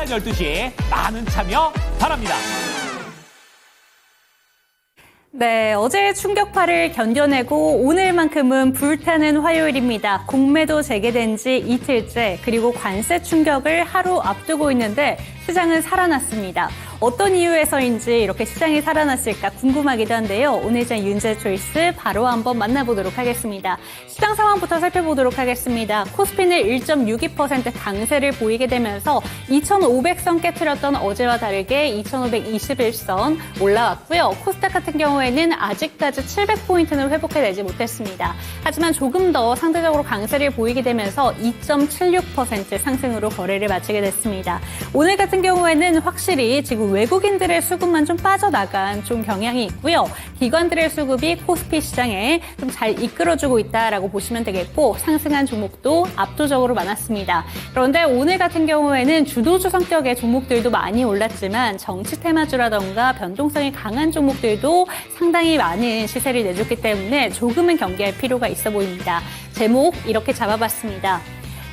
12시 많은 참여 바랍니다. 네, 어제의 충격파를 견뎌내고 오늘만큼은 불타는 화요일입니다. 공매도 재개된 지 이틀째, 그리고 관세 충격을 하루 앞두고 있는데 시장은 살아났습니다. 어떤 이유에서인지 이렇게 시장이 살아났을까 궁금하기도 한데요. 오늘 장 윤재 초이스 바로 한번 만나보도록 하겠습니다. 시장 상황부터 살펴보도록 하겠습니다. 코스피는 1.62% 강세를 보이게 되면서 2,500선 깨트렸던 어제와 다르게 2,521선 올라왔고요. 코스닥 같은 경우에는 아직까지 700포인트는 회복해내지 못했습니다. 하지만 조금 더 상대적으로 강세를 보이게 되면서 2.76% 상승으로 거래를 마치게 됐습니다. 오늘 같은 경우에는 확실히 지금 외국인들의 수급만 좀 빠져나간 좀 경향이 있고요. 기관들의 수급이 코스피 시장에 좀 잘 이끌어주고 있다라고 보시면 되겠고, 상승한 종목도 압도적으로 많았습니다. 그런데 오늘 같은 경우에는 주도주 성격의 종목들도 많이 올랐지만 정치 테마주라던가 변동성이 강한 종목들도 상당히 많은 시세를 내줬기 때문에 조금은 경계할 필요가 있어 보입니다. 제목 이렇게 잡아봤습니다.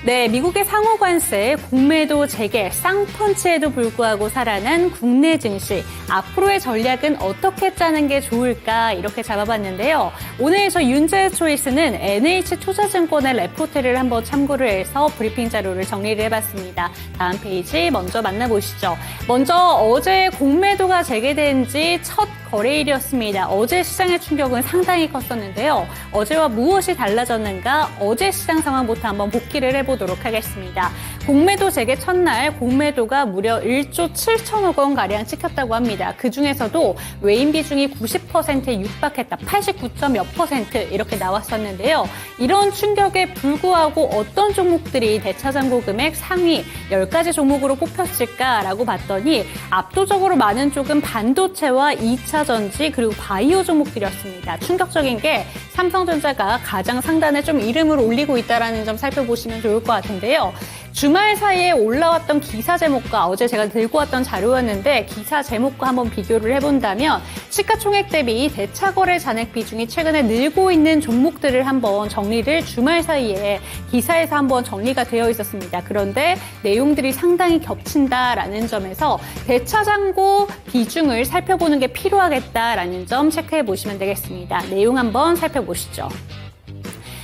네, 미국의 상호 관세, 공매도 재개, 쌍펀치에도 불구하고 살아난 국내 증시. 앞으로의 전략은 어떻게 짜는 게 좋을까 이렇게 잡아봤는데요. 오늘 저 윤재 초이스는 NH투자증권의 레포트를 한번 참고를 해서 브리핑 자료를 정리를 해봤습니다. 다음 페이지 먼저 만나보시죠. 먼저 어제 공매도가 재개된 지 첫 거래일이었습니다. 어제 시장의 충격은 상당히 컸었는데요. 어제와 무엇이 달라졌는가? 어제 시장 상황부터 한번 복기를 해보도록 하겠습니다. 공매도 재개 첫날 공매도가 무려 1조 7천억 원가량 찍혔다고 합니다. 그중에서도 외인 비중이 90%에 육박했다. 89.몇% 이렇게 나왔었는데요. 이런 충격에 불구하고 어떤 종목들이 대차장고 금액 상위 10가지 종목으로 뽑혔을까라고 봤더니 압도적으로 많은 쪽은 반도체와 2차 전지 그리고 바이오 종목들이었습니다. 충격적인 게 삼성전자가 가장 상단에 좀 이름을 올리고 있다는 점 살펴보시면 좋을 것 같은데요. 주말 사이에 올라왔던 기사 제목과 어제 제가 들고 왔던 자료였는데 기사 제목과 한번 비교를 해본다면 시가총액 대비 대차거래 잔액 비중이 최근에 늘고 있는 종목들을 한번 정리를 주말 사이에 기사에서 한번 정리가 되어 있었습니다. 그런데 내용들이 상당히 겹친다라는 점에서 대차장고 비중을 살펴보는 게 필요하겠다라는 점 체크해 보시면 되겠습니다. 내용 한번 살펴보시죠.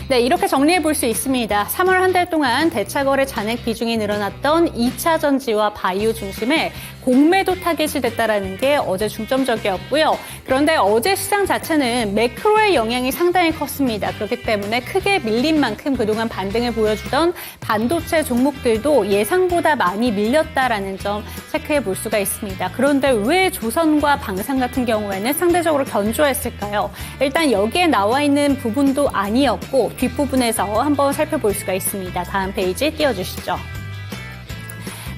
네, 이렇게 정리해 볼 수 있습니다. 3월 한 달 동안 대차거래 잔액 비중이 늘어났던 2차 전지와 바이오 중심의 공매도 타겟이 됐다라는 게 어제 중점적이었고요. 그런데 어제 시장 자체는 매크로의 영향이 상당히 컸습니다. 그렇기 때문에 크게 밀린 만큼 그동안 반등을 보여주던 반도체 종목들도 예상보다 많이 밀렸다라는 점 체크해 볼 수가 있습니다. 그런데 왜 조선과 방산 같은 경우에는 상대적으로 견조했을까요? 일단 여기에 나와 있는 부분도 아니었고 뒷부분에서 한번 살펴볼 수가 있습니다. 다음 페이지 띄워주시죠.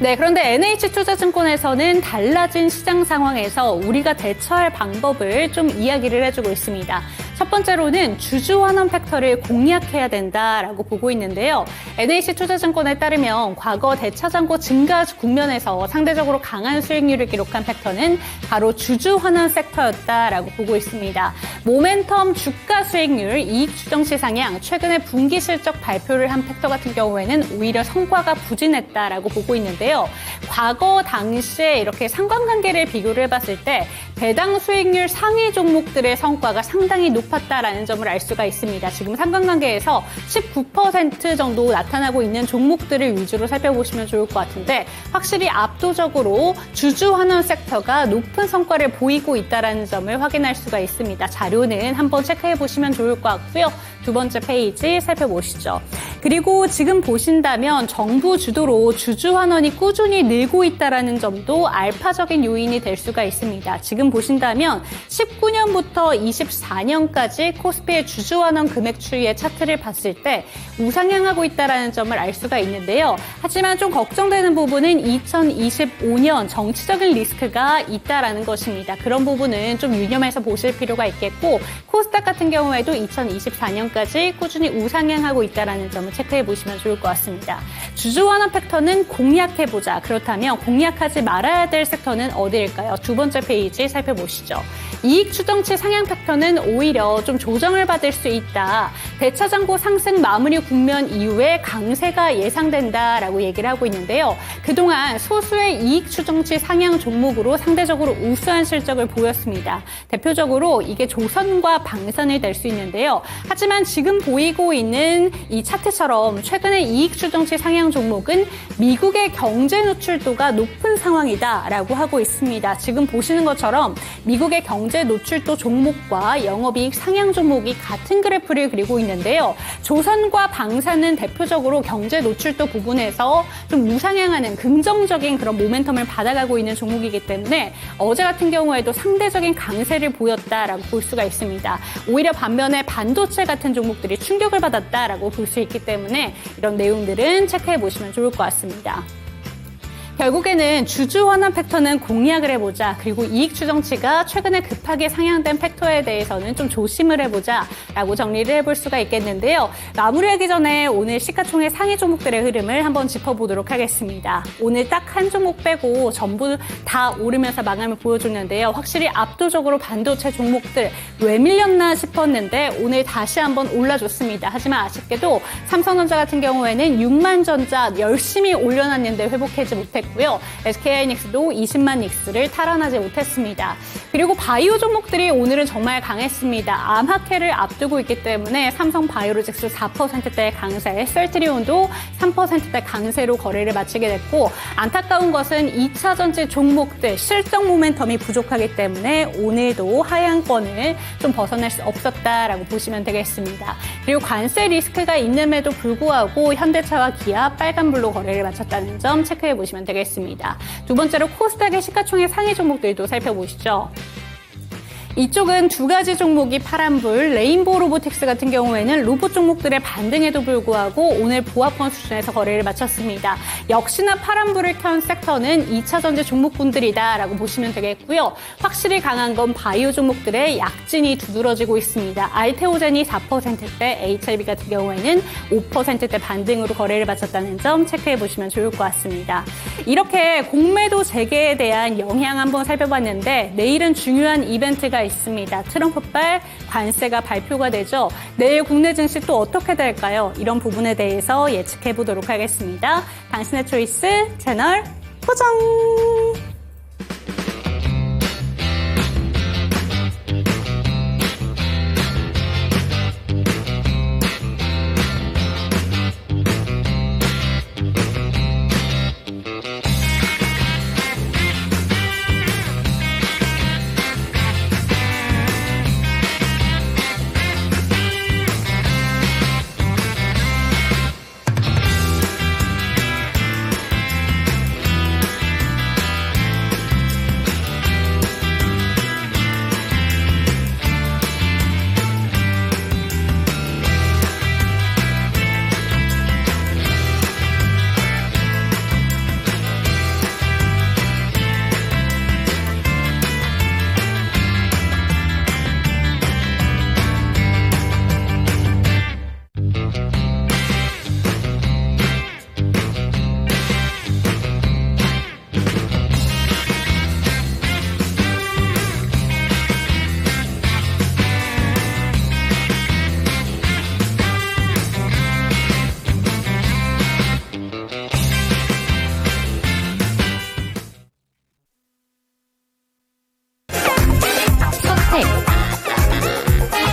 네, 그런데 NH투자증권에서는 달라진 시장 상황에서 우리가 대처할 방법을 좀 이야기를 해주고 있습니다. 첫 번째로는 주주환원 팩터를 공략해야 된다라고 보고 있는데요. NH투자증권에 따르면 과거 대차장고 증가 국면에서 상대적으로 강한 수익률을 기록한 팩터는 바로 주주환원 섹터였다라고 보고 있습니다. 모멘텀 주가 수익률, 이익 추정치 상향, 최근에 분기 실적 발표를 한 팩터 같은 경우에는 오히려 성과가 부진했다라고 보고 있는데요. 과거 당시에 이렇게 상관관계를 비교를 해봤을 때 배당 수익률 상위 종목들의 성과가 상당히 높았다라는 점을 알 수가 있습니다. 지금 상관관계에서 19% 정도 나타나고 있는 종목들을 위주로 살펴보시면 좋을 것 같은데 확실히 압도적으로 주주환원 섹터가 높은 성과를 보이고 있다는 점을 확인할 수가 있습니다. 자료는 한번 체크해 보시면 좋을 것 같고요. 두 번째 페이지 살펴보시죠. 그리고 지금 보신다면 정부 주도로 주주환원이 꾸준히 늘고 있다는 점도 알파적인 요인이 될 수가 있습니다. 지금 보신다면 19년부터 24년까지 코스피의 주주환원 금액 추이의 차트를 봤을 때 우상향하고 있다는 점을 알 수가 있는데요. 하지만 좀 걱정되는 부분은 2025년 정치적인 리스크가 있다는 것입니다. 그런 부분은 좀 유념해서 보실 필요가 있겠고 코스닥 같은 경우에도 2024년까지 꾸준히 우상향하고 있다는 점을 체크해 보시면 좋을 것 같습니다. 주주환원 팩터는 공략해보자. 그렇다면 공략하지 말아야 될 섹터는 어디일까요? 두 번째 페이지 살펴보시죠. 이익 추정치 상향 팩터는 오히려 오히려 좀 조정을 받을 수 있다. 대차장고 상승 마무리 국면 이후에 강세가 예상된다라고 얘기를 하고 있는데요. 그동안 소수의 이익 추정치 상향 종목으로 상대적으로 우수한 실적을 보였습니다. 대표적으로 이게 조선과 방산이 될 수 있는데요. 하지만 지금 보이고 있는 이 차트처럼 최근에 이익 추정치 상향 종목은 미국의 경제 노출도가 높은 상황이다라고 하고 있습니다. 지금 보시는 것처럼 미국의 경제 노출도 종목과 영업이익 상향 종목이 같은 그래프를 그리고 있는데요. 조선과 방산은 대표적으로 경제 노출도 부분에서 좀 우상향하는 긍정적인 그런 모멘텀을 받아가고 있는 종목이기 때문에 어제 같은 경우에도 상대적인 강세를 보였다라고 볼 수가 있습니다. 오히려 반면에 반도체 같은 종목들이 충격을 받았다라고 볼 수 있기 때문에 이런 내용들은 체크해 보시면 좋을 것 같습니다. 결국에는 주주 환원 팩터는 공략을 해보자. 그리고 이익 추정치가 최근에 급하게 상향된 팩터에 대해서는 좀 조심을 해보자 라고 정리를 해볼 수가 있겠는데요. 마무리하기 전에 오늘 시가총액 상위 종목들의 흐름을 한번 짚어보도록 하겠습니다. 오늘 딱 한 종목 빼고 전부 다 오르면서 마감을 보여줬는데요. 확실히 압도적으로 반도체 종목들 왜 밀렸나 싶었는데 오늘 다시 한번 올라줬습니다. 하지만 아쉽게도 삼성전자 같은 경우에는 6만 전자 열심히 올려놨는데 회복하지 못했고요. SK하이닉스도 20만 닉스를 탈환하지 못했습니다. 그리고 바이오 종목들이 오늘은 정말 강했습니다. 암학회를 앞두고 있기 때문에 삼성 바이오로직스 4%대 강세, 셀트리온도 3%대 강세로 거래를 마치게 됐고 안타까운 것은 2차 전지 종목들 실적 모멘텀이 부족하기 때문에 오늘도 하향권을 좀 벗어날 수 없었다라고 보시면 되겠습니다. 그리고 관세 리스크가 있음에도 불구하고 현대차와 기아 빨간불로 거래를 마쳤다는 점 체크해 보시면 되겠습니다. 두 번째로 코스닥의 시가총액 상위 종목들도 살펴보시죠. 이쪽은 두 가지 종목이 파란불, 레인보우 로보틱스 같은 경우에는 로봇 종목들의 반등에도 불구하고 오늘 보합권 수준에서 거래를 마쳤습니다. 역시나 파란불을 켠 섹터는 2차 전지 종목군들이다라고 보시면 되겠고요. 확실히 강한 건 바이오 종목들의 약진이 두드러지고 있습니다. 알테오젠이 4%대, HLB 같은 경우에는 5%대 반등으로 거래를 마쳤다는 점 체크해 보시면 좋을 것 같습니다. 이렇게 공매도 재개에 대한 영향 한번 살펴봤는데 내일은 중요한 이벤트가 있습니다. 트럼프발 관세가 발표가 되죠. 내일 국내 증시 또 어떻게 될까요? 이런 부분에 대해서 예측해 보도록 하겠습니다. 당신의 초이스 채널 고정!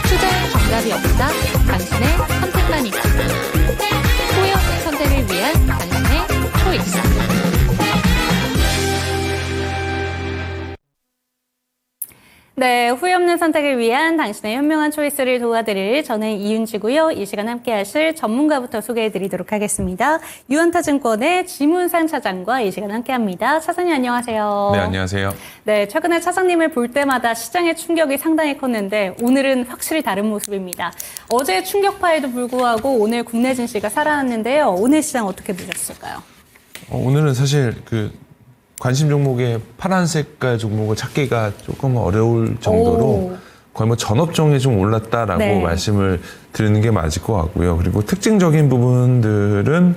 투자의 정답이 없다. 당신의 선택만 있다. 후회 없는 선택을 위한 당신의 초이스. 네, 후회 없는 선택을 위한 당신의 현명한 초이스를 도와드릴 저는 이윤지고요. 이 시간 함께 하실 전문가부터 소개해드리도록 하겠습니다. 유한타증권의 지문상 차장과 이 시간 함께합니다. 차장님 안녕하세요. 네, 안녕하세요. 네, 최근에 차장님을 볼 때마다 시장의 충격이 상당히 컸는데 오늘은 확실히 다른 모습입니다. 어제 충격파에도 불구하고 오늘 국내 증시가 살아났는데요. 오늘 시장 어떻게 보셨을까요? 오늘은 사실 관심 종목의 파란 색깔 종목을 찾기가 조금 어려울 정도로 거의 뭐 전업종에 좀 올랐다라고 네. 말씀을 드리는 게 맞을 것 같고요. 그리고 특징적인 부분들은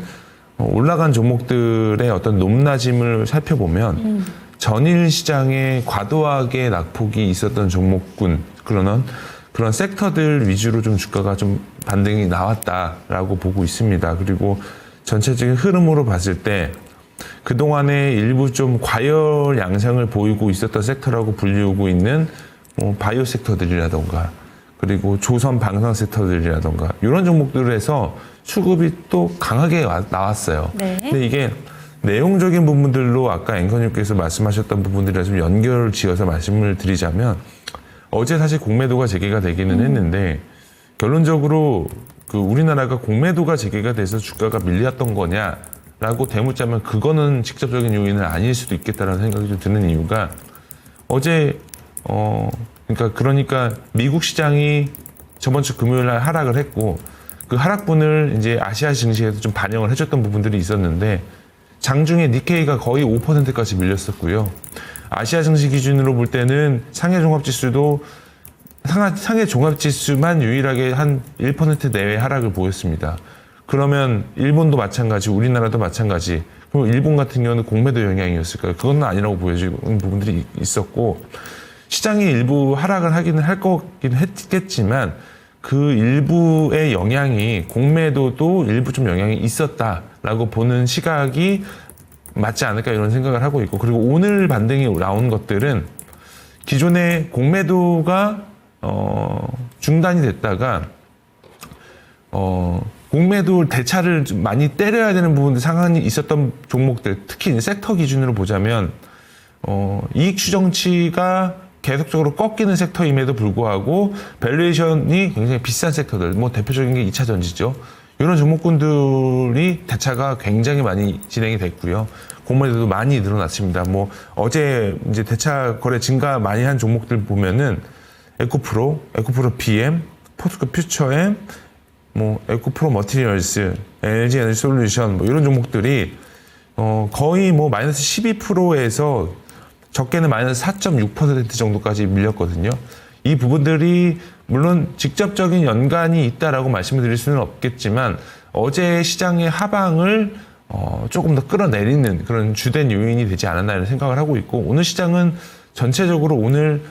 올라간 종목들의 어떤 높낮임을 살펴보면 전일 시장에 과도하게 낙폭이 있었던 종목군, 그러나 그런 섹터들 위주로 좀 주가가 좀 반등이 나왔다라고 보고 있습니다. 그리고 전체적인 흐름으로 봤을 때 그동안에 일부 좀 과열 양상을 보이고 있었던 섹터라고 불리우고 있는 뭐 바이오 섹터들이라던가 그리고 조선 방산 섹터들이라던가 이런 종목들에서 수급이 또 강하게 나왔어요. 네. 근데 이게 내용적인 부분들로 아까 앵커님께서 말씀하셨던 부분들이랑 좀 연결을 지어서 말씀을 드리자면 어제 사실 공매도가 재개가 되기는 했는데 결론적으로 그 우리나라가 공매도가 재개가 돼서 주가가 밀렸던 거냐라고 대묻자면 그거는 직접적인 요인은 아닐 수도 있겠다라는 생각이 좀 드는 이유가 어제 그러니까 미국 시장이 저번 주 금요일 날 하락을 했고 그 하락분을 이제 아시아 증시에도 좀 반영을 해줬던 부분들이 있었는데 장중에 니케이가 거의 5%까지 밀렸었고요. 아시아 증시 기준으로 볼 때는 상해 종합지수도 상해 종합지수만 유일하게 한 1% 내외 하락을 보였습니다. 그러면 일본도 마찬가지, 우리나라도 마찬가지. 그럼 일본 같은 경우는 공매도 영향이었을까요? 그건 아니라고 보여지는 부분들이 있었고 시장이 일부 하락을 하기는 할 거긴 했겠지만 그 일부의 영향이 공매도도 일부 좀 영향이 있었다라고 보는 시각이 맞지 않을까 이런 생각을 하고 있고 그리고 오늘 반등이 나온 것들은 기존의 공매도가 중단이 됐다가 공매도 대차를 좀 많이 때려야 되는 부분들 상황이 있었던 종목들 특히 섹터 기준으로 보자면 이익 추정치가 계속적으로 꺾이는 섹터임에도 불구하고 밸류에이션이 굉장히 비싼 섹터들, 뭐 대표적인 게 2차 전지죠. 이런 종목군들이 대차가 굉장히 많이 진행이 됐고요. 공매도도 많이 늘어났습니다. 뭐 어제 이제 대차 거래 증가 많이 한 종목들 보면은 에코프로 BM, 포스코 퓨처엠, 뭐 에코프로 머티리얼스, LG 에너지 솔루션 뭐 이런 종목들이 거의 뭐 마이너스 12%에서 적게는 마이너스 4.6% 정도까지 밀렸거든요. 이 부분들이 물론 직접적인 연관이 있다라고 말씀을 드릴 수는 없겠지만 어제 시장의 하방을 조금 더 끌어내리는 그런 주된 요인이 되지 않았나 이런 생각을 하고 있고 오늘 시장은 전체적으로 오늘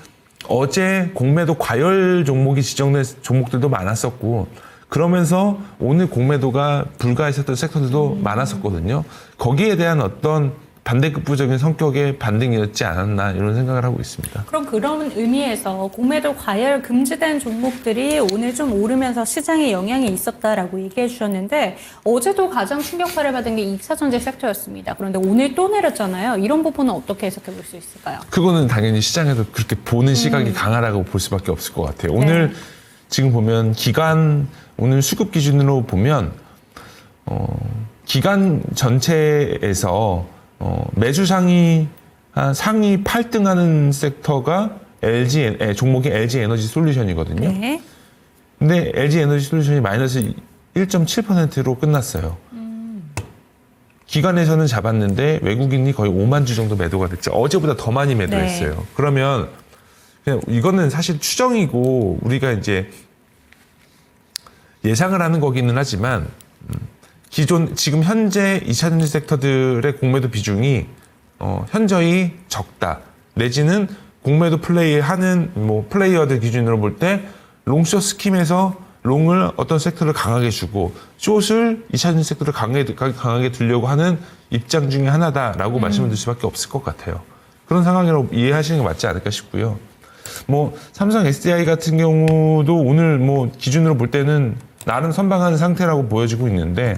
어제 공매도 과열 종목이 지정된 종목들도 많았었고 그러면서 오늘 공매도가 불가했었던 섹터들도 많았었거든요. 거기에 대한 어떤 반대급부적인 성격의 반등이었지 않았나 이런 생각을 하고 있습니다. 그럼 그런 의미에서 공매도 과열 금지된 종목들이 오늘 좀 오르면서 시장에 영향이 있었다라고 얘기해 주셨는데 어제도 가장 충격파를 받은 게 2차 전지 섹터였습니다. 그런데 오늘 또 내렸잖아요. 이런 부분은 어떻게 해석해 볼 수 있을까요? 그거는 당연히 시장에서 그렇게 보는 시각이 강하다고 볼 수밖에 없을 것 같아요. 오늘 지금 보면 기간 오늘 수급 기준으로 보면 기간 전체에서 매주 상위 8등 하는 섹터가 종목이 LG 에너지 솔루션이거든요. 네. 근데 LG 에너지 솔루션이 마이너스 1.7%로 끝났어요. 기관에서는 잡았는데 외국인이 거의 5만 주 정도 매도가 됐죠. 어제보다 더 많이 매도했어요. 네. 그러면 그냥 이거는 사실 추정이고 우리가 이제 예상을 하는 거기는 하지만 지금 현재 2차 전지 섹터들의 공매도 비중이 현저히 적다. 내지는 공매도 플레이하는 뭐 플레이어들 기준으로 볼 때 롱숏 스킴에서 롱을 어떤 섹터를 강하게 주고 숏을 2차 전지 섹터를 강하게 두려고 하는 입장 중에 하나다라고 말씀을 드릴 수밖에 없을 것 같아요. 그런 상황이라고 이해하시는 게 맞지 않을까 싶고요. 뭐 삼성 SDI 같은 경우도 오늘 뭐 기준으로 볼 때는 나름 선방한 상태라고 보여지고 있는데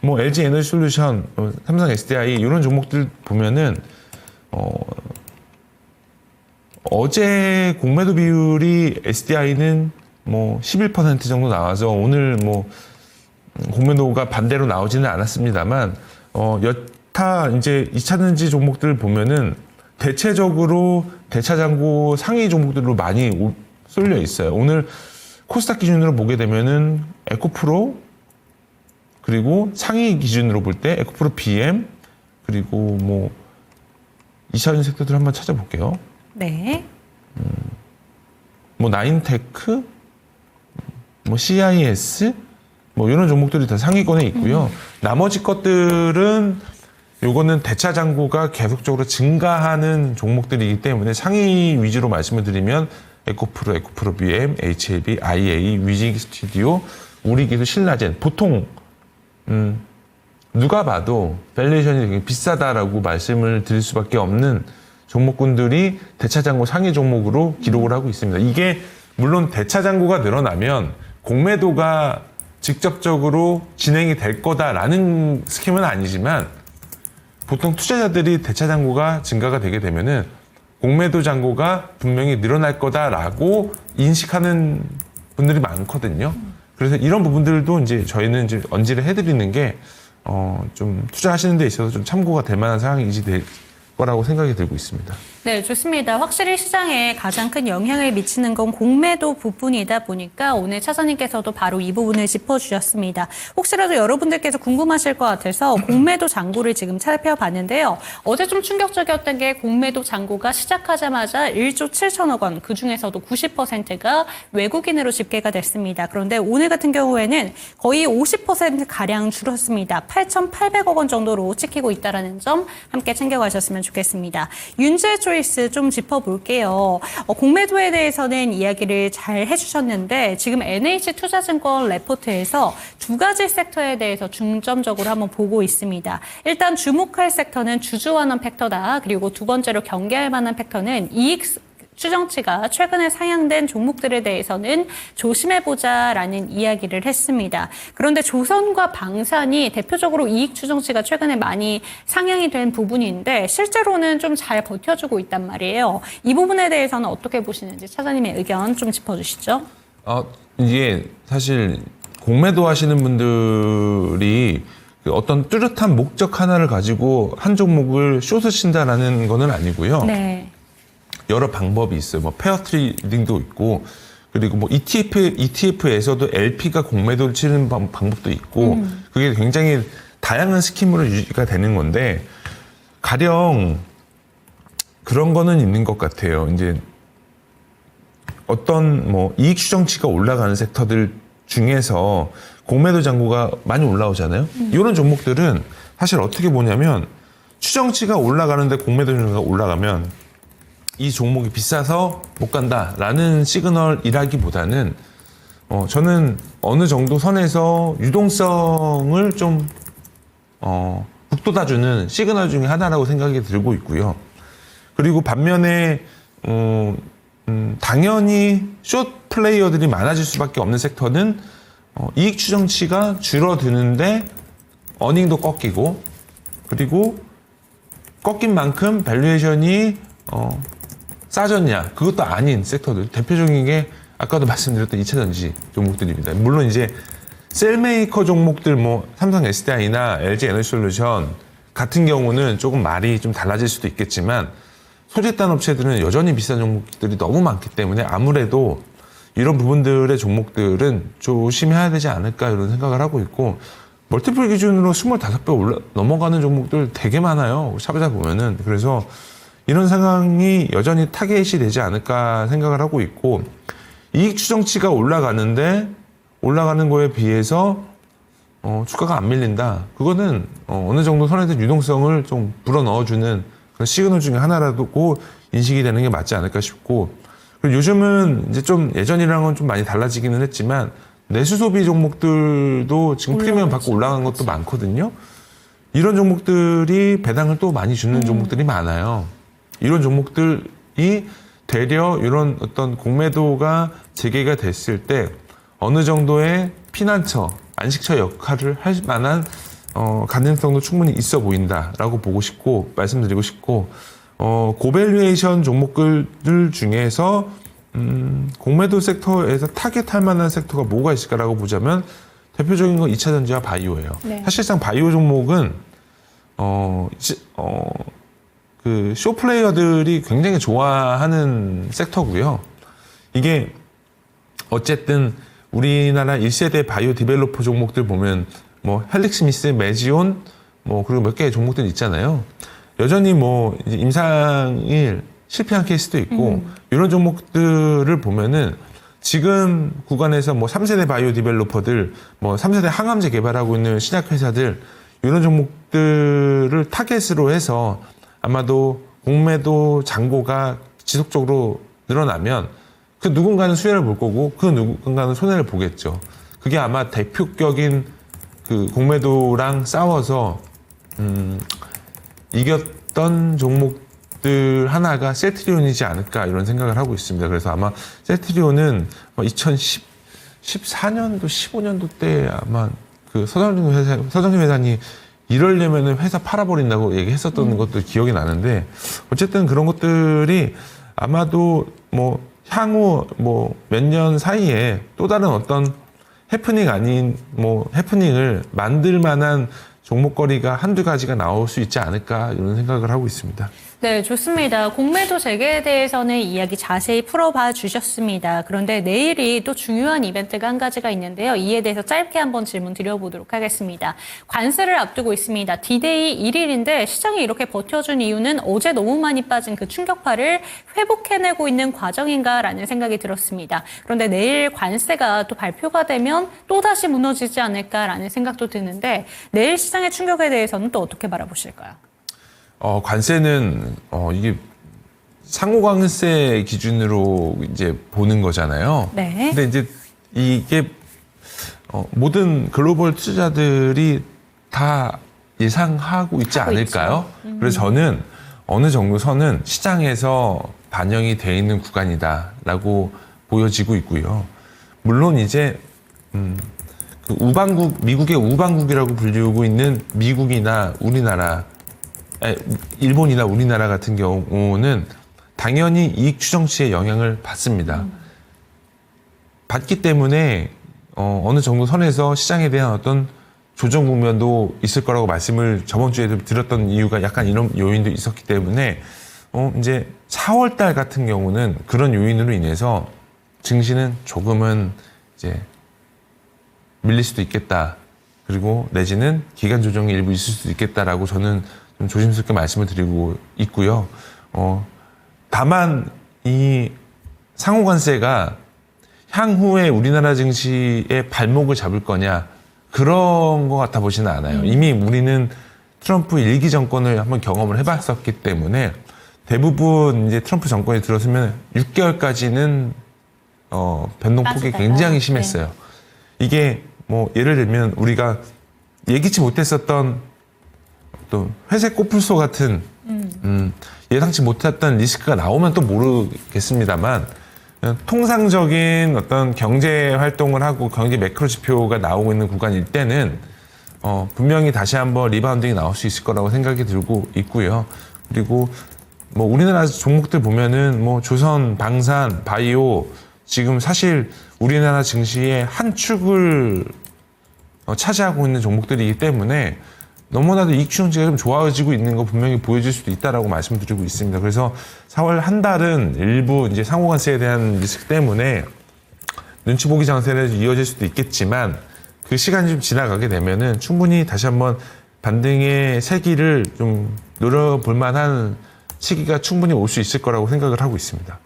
뭐 LG 에너지 솔루션, 삼성 SDI 이런 종목들 보면은 어제 공매도 비율이 SDI는 뭐 11% 정도 나와서 오늘 뭐 공매도가 반대로 나오지는 않았습니다만 여타 이제 2차 전지 종목들 보면은 대체적으로 대차장고 상위 종목들로 많이 쏠려 있어요. 오늘 코스닥 기준으로 보게 되면은 에코프로 그리고 상위 기준으로 볼 때 에코프로 BM 그리고 뭐 2차 전지 섹터들 한번 찾아볼게요. 네. 뭐 나인테크, 뭐 CIS, 뭐 이런 종목들이 다 상위권에 있고요. 나머지 것들은 요거는 대차 잔고가 계속적으로 증가하는 종목들이기 때문에 상위 위주로 말씀을 드리면 에코프로, 에코프로 BM, HLB, IA, 위징 스튜디오, 우리기술, 신라젠. 보통 누가 봐도 밸류에이션이 되게 비싸다라고 말씀을 드릴 수밖에 없는 종목군들이 대차장고 상위 종목으로 기록을 하고 있습니다. 이게 물론 대차장고가 늘어나면 공매도가 직접적으로 진행이 될 거다라는 스कीम은 아니지만 보통 투자자들이 대차장고가 증가가 되게 되면은 공매도 장고가 분명히 늘어날 거다라고 인식하는 분들이 많거든요. 그래서 이런 부분들도 이제 저희는 이제 언지를 해드리는 게 좀 투자하시는 데 있어서 좀 참고가 될 만한 상황이지 될 거라고 생각이 들고 있습니다. 네, 좋습니다. 확실히 시장에 가장 큰 영향을 미치는 건 공매도 부분이다 보니까 오늘 차장님께서도 바로 이 부분을 짚어주셨습니다. 혹시라도 여러분들께서 궁금하실 것 같아서 공매도 잔고를 지금 살펴봤는데요. 어제 좀 충격적이었던 게 공매도 잔고가 시작하자마자 1조 7천억 원, 그중에서도 90%가 외국인으로 집계가 됐습니다. 그런데 오늘 같은 경우에는 거의 50%가량 줄었습니다. 8,800억 원 정도로 찍히고 있다는 점 함께 챙겨가셨으면 좋겠습니다. 윤재 초이스 좀 짚어볼게요. 공매도에 대해서는 이야기를 잘 해주셨는데 지금 NH투자증권 레포트에서 두 가지 섹터에 대해서 중점적으로 한번 보고 있습니다. 일단 주목할 섹터는 주주환원 팩터다. 그리고 두 번째로 경계할 만한 팩터는 이익 추정치가 최근에 상향된 종목들에 대해서는 조심해보자라는 이야기를 했습니다. 그런데 조선과 방산이 대표적으로 이익 추정치가 최근에 많이 상향이 된 부분인데 실제로는 좀 잘 버텨주고 있단 말이에요. 이 부분에 대해서는 어떻게 보시는지 차장님의 의견 좀 짚어주시죠. 이게 사실 공매도 하시는 분들이 어떤 뚜렷한 목적 하나를 가지고 한 종목을 숏을 친다라는 거는 아니고요. 네. 여러 방법이 있어요. 뭐 페어 트레이딩도 있고, 그리고 뭐 ETF에서도 LP가 공매도를 치는 방법도 있고, 그게 굉장히 다양한 스킴으로 유지가 되는 건데, 가령 그런 거는 있는 것 같아요. 이제 어떤 뭐 이익 추정치가 올라가는 섹터들 중에서 공매도 잔고가 많이 올라오잖아요. 이런 종목들은 사실 어떻게 보냐면 추정치가 올라가는데 공매도 잔고가 올라가면 이 종목이 비싸서 못 간다라는 시그널이라기보다는 저는 어느 정도 선에서 유동성을 좀 북돋아주는 시그널 중에 하나라고 생각이 들고 있고요. 그리고 반면에 당연히 숏 플레이어들이 많아질 수밖에 없는 섹터는 이익 추정치가 줄어드는데 어닝도 꺾이고 그리고 꺾인 만큼 밸류에이션이 싸졌냐? 그것도 아닌 섹터들. 대표적인 게 아까도 말씀드렸던 2차전지 종목들입니다. 물론 이제 셀메이커 종목들 뭐 삼성 SDI나 LG 에너지솔루션 같은 경우는 조금 말이 좀 달라질 수도 있겠지만 소재단 업체들은 여전히 비싼 종목들이 너무 많기 때문에 아무래도 이런 부분들의 종목들은 조심해야 되지 않을까 이런 생각을 하고 있고 멀티플 기준으로 25배 넘어가는 종목들 되게 많아요. 찾아보면은. 그래서 이런 상황이 여전히 타겟이 되지 않을까 생각을 하고 있고 이익 추정치가 올라가는데 올라가는 거에 비해서 주가가 안 밀린다. 그거는 어느 정도 선에서 유동성을 좀 불어넣어주는 그런 시그널 중에 하나라고 인식이 되는 게 맞지 않을까 싶고 그리고 요즘은 이제 좀 예전이랑은 좀 많이 달라지기는 했지만 내수 소비 종목들도 지금 프리미엄 받고 올라간 것도 많거든요. 이런 종목들이 배당을 또 많이 주는 종목들이 많아요. 이런 종목들이 되려 이런 어떤 공매도가 재개가 됐을 때 어느 정도의 피난처, 안식처 역할을 할 만한 가능성도 충분히 있어 보인다라고 보고 싶고 말씀드리고 싶고 고밸류에이션 종목들 중에서 공매도 섹터에서 타겟할 만한 섹터가 뭐가 있을까라고 보자면 대표적인 건 2차전지와 바이오예요. 네. 사실상 바이오 종목은 그 쇼플레이어들이 굉장히 좋아하는 섹터고요. 이게 어쨌든 우리나라 1세대 바이오 디벨로퍼 종목들 보면 뭐 헬릭스미스, 메지온 뭐 그리고 몇 개의 종목들 있잖아요. 여전히 뭐 이제 임상일 실패한 케이스도 있고 이런 종목들을 보면은 지금 구간에서 뭐 3세대 바이오 디벨로퍼들, 뭐 3세대 항암제 개발하고 있는 신약 회사들 이런 종목들을 타겟으로 해서 아마도 공매도 잔고가 지속적으로 늘어나면 그 누군가는 수혜를 볼 거고 그 누군가는 손해를 보겠죠. 그게 아마 대표격인 그 공매도랑 싸워서 이겼던 종목들 하나가 셀트리온이지 않을까 이런 생각을 하고 있습니다. 그래서 아마 셀트리온은 2014년도, 15년도 때 아마 그 서정림 회장이 이러려면은 회사 팔아버린다고 얘기했었던 것도 기억이 나는데 어쨌든 그런 것들이 아마도 뭐 향후 뭐 몇 년 사이에 또 다른 어떤 해프닝 아닌 뭐 해프닝을 만들 만한 종목거리가 한두 가지가 나올 수 있지 않을까 이런 생각을 하고 있습니다. 네, 좋습니다. 공매도 재개에 대해서는 이야기 자세히 풀어봐 주셨습니다. 그런데 내일이 또 중요한 이벤트가 한 가지가 있는데요. 이에 대해서 짧게 한번 질문 드려보도록 하겠습니다. 관세를 앞두고 있습니다. D-Day 1일인데 시장이 이렇게 버텨준 이유는 어제 너무 많이 빠진 그 충격파를 회복해내고 있는 과정인가라는 생각이 들었습니다. 그런데 내일 관세가 또 발표가 되면 또다시 무너지지 않을까라는 생각도 드는데 내일 시장의 충격에 대해서는 또 어떻게 바라보실까요? 관세는 이게 상호관세 기준으로 이제 보는 거잖아요. 네. 근데 이제 이게 모든 글로벌 투자자들이 다 예상하고 있지 않을까요? 그래서 저는 어느 정도 선은 시장에서 반영이 돼 있는 구간이다라고 보여지고 있고요. 물론 이제 그 우방국, 미국의 우방국이라고 불리우고 있는 미국이나 우리나라 일본이나 우리나라 같은 경우는 당연히 이익 추정치의 영향을 받습니다. 받기 때문에 어느 정도 선에서 시장에 대한 어떤 조정 국면도 있을 거라고 말씀을 저번 주에도 드렸던 이유가 약간 이런 요인도 있었기 때문에 이제 4월 달 같은 경우는 그런 요인으로 인해서 증시는 조금은 이제 밀릴 수도 있겠다. 그리고 내지는 기간 조정이 일부 있을 수도 있겠다라고 저는 좀 조심스럽게 말씀을 드리고 있고요. 다만 이 상호관세가 향후에 우리나라 증시의 발목을 잡을 거냐 그런 것 같아 보지는 않아요. 이미 우리는 트럼프 1기 정권을 한번 경험을 해봤었기 때문에 대부분 이제 트럼프 정권이 들어서면 6개월까지는 변동폭이 굉장히 심했어요. 이게 뭐 예를 들면 우리가 예기치 못했었던 또 회색 코뿔소 같은 예상치 못했던 리스크가 나오면 또 모르겠습니다만 통상적인 어떤 경제 활동을 하고 경제 매크로 지표가 나오고 있는 구간일 때는 분명히 다시 한번 리바운딩이 나올 수 있을 거라고 생각이 들고 있고요. 그리고 뭐 우리나라 종목들 보면은 뭐 조선, 방산, 바이오 지금 사실 우리나라 증시의 한 축을 차지하고 있는 종목들이기 때문에 너무나도 이익 추정치가 좀 좋아지고 있는 거 분명히 보여질 수도 있다라고 말씀드리고 있습니다. 그래서 4월 한 달은 일부 이제 상호관세에 대한 리스크 때문에 눈치 보기 장세를 이어질 수도 있겠지만 그 시간이 좀 지나가게 되면은 충분히 다시 한번 반등의 세기를 좀 노려볼 만한 시기가 충분히 올 수 있을 거라고 생각을 하고 있습니다.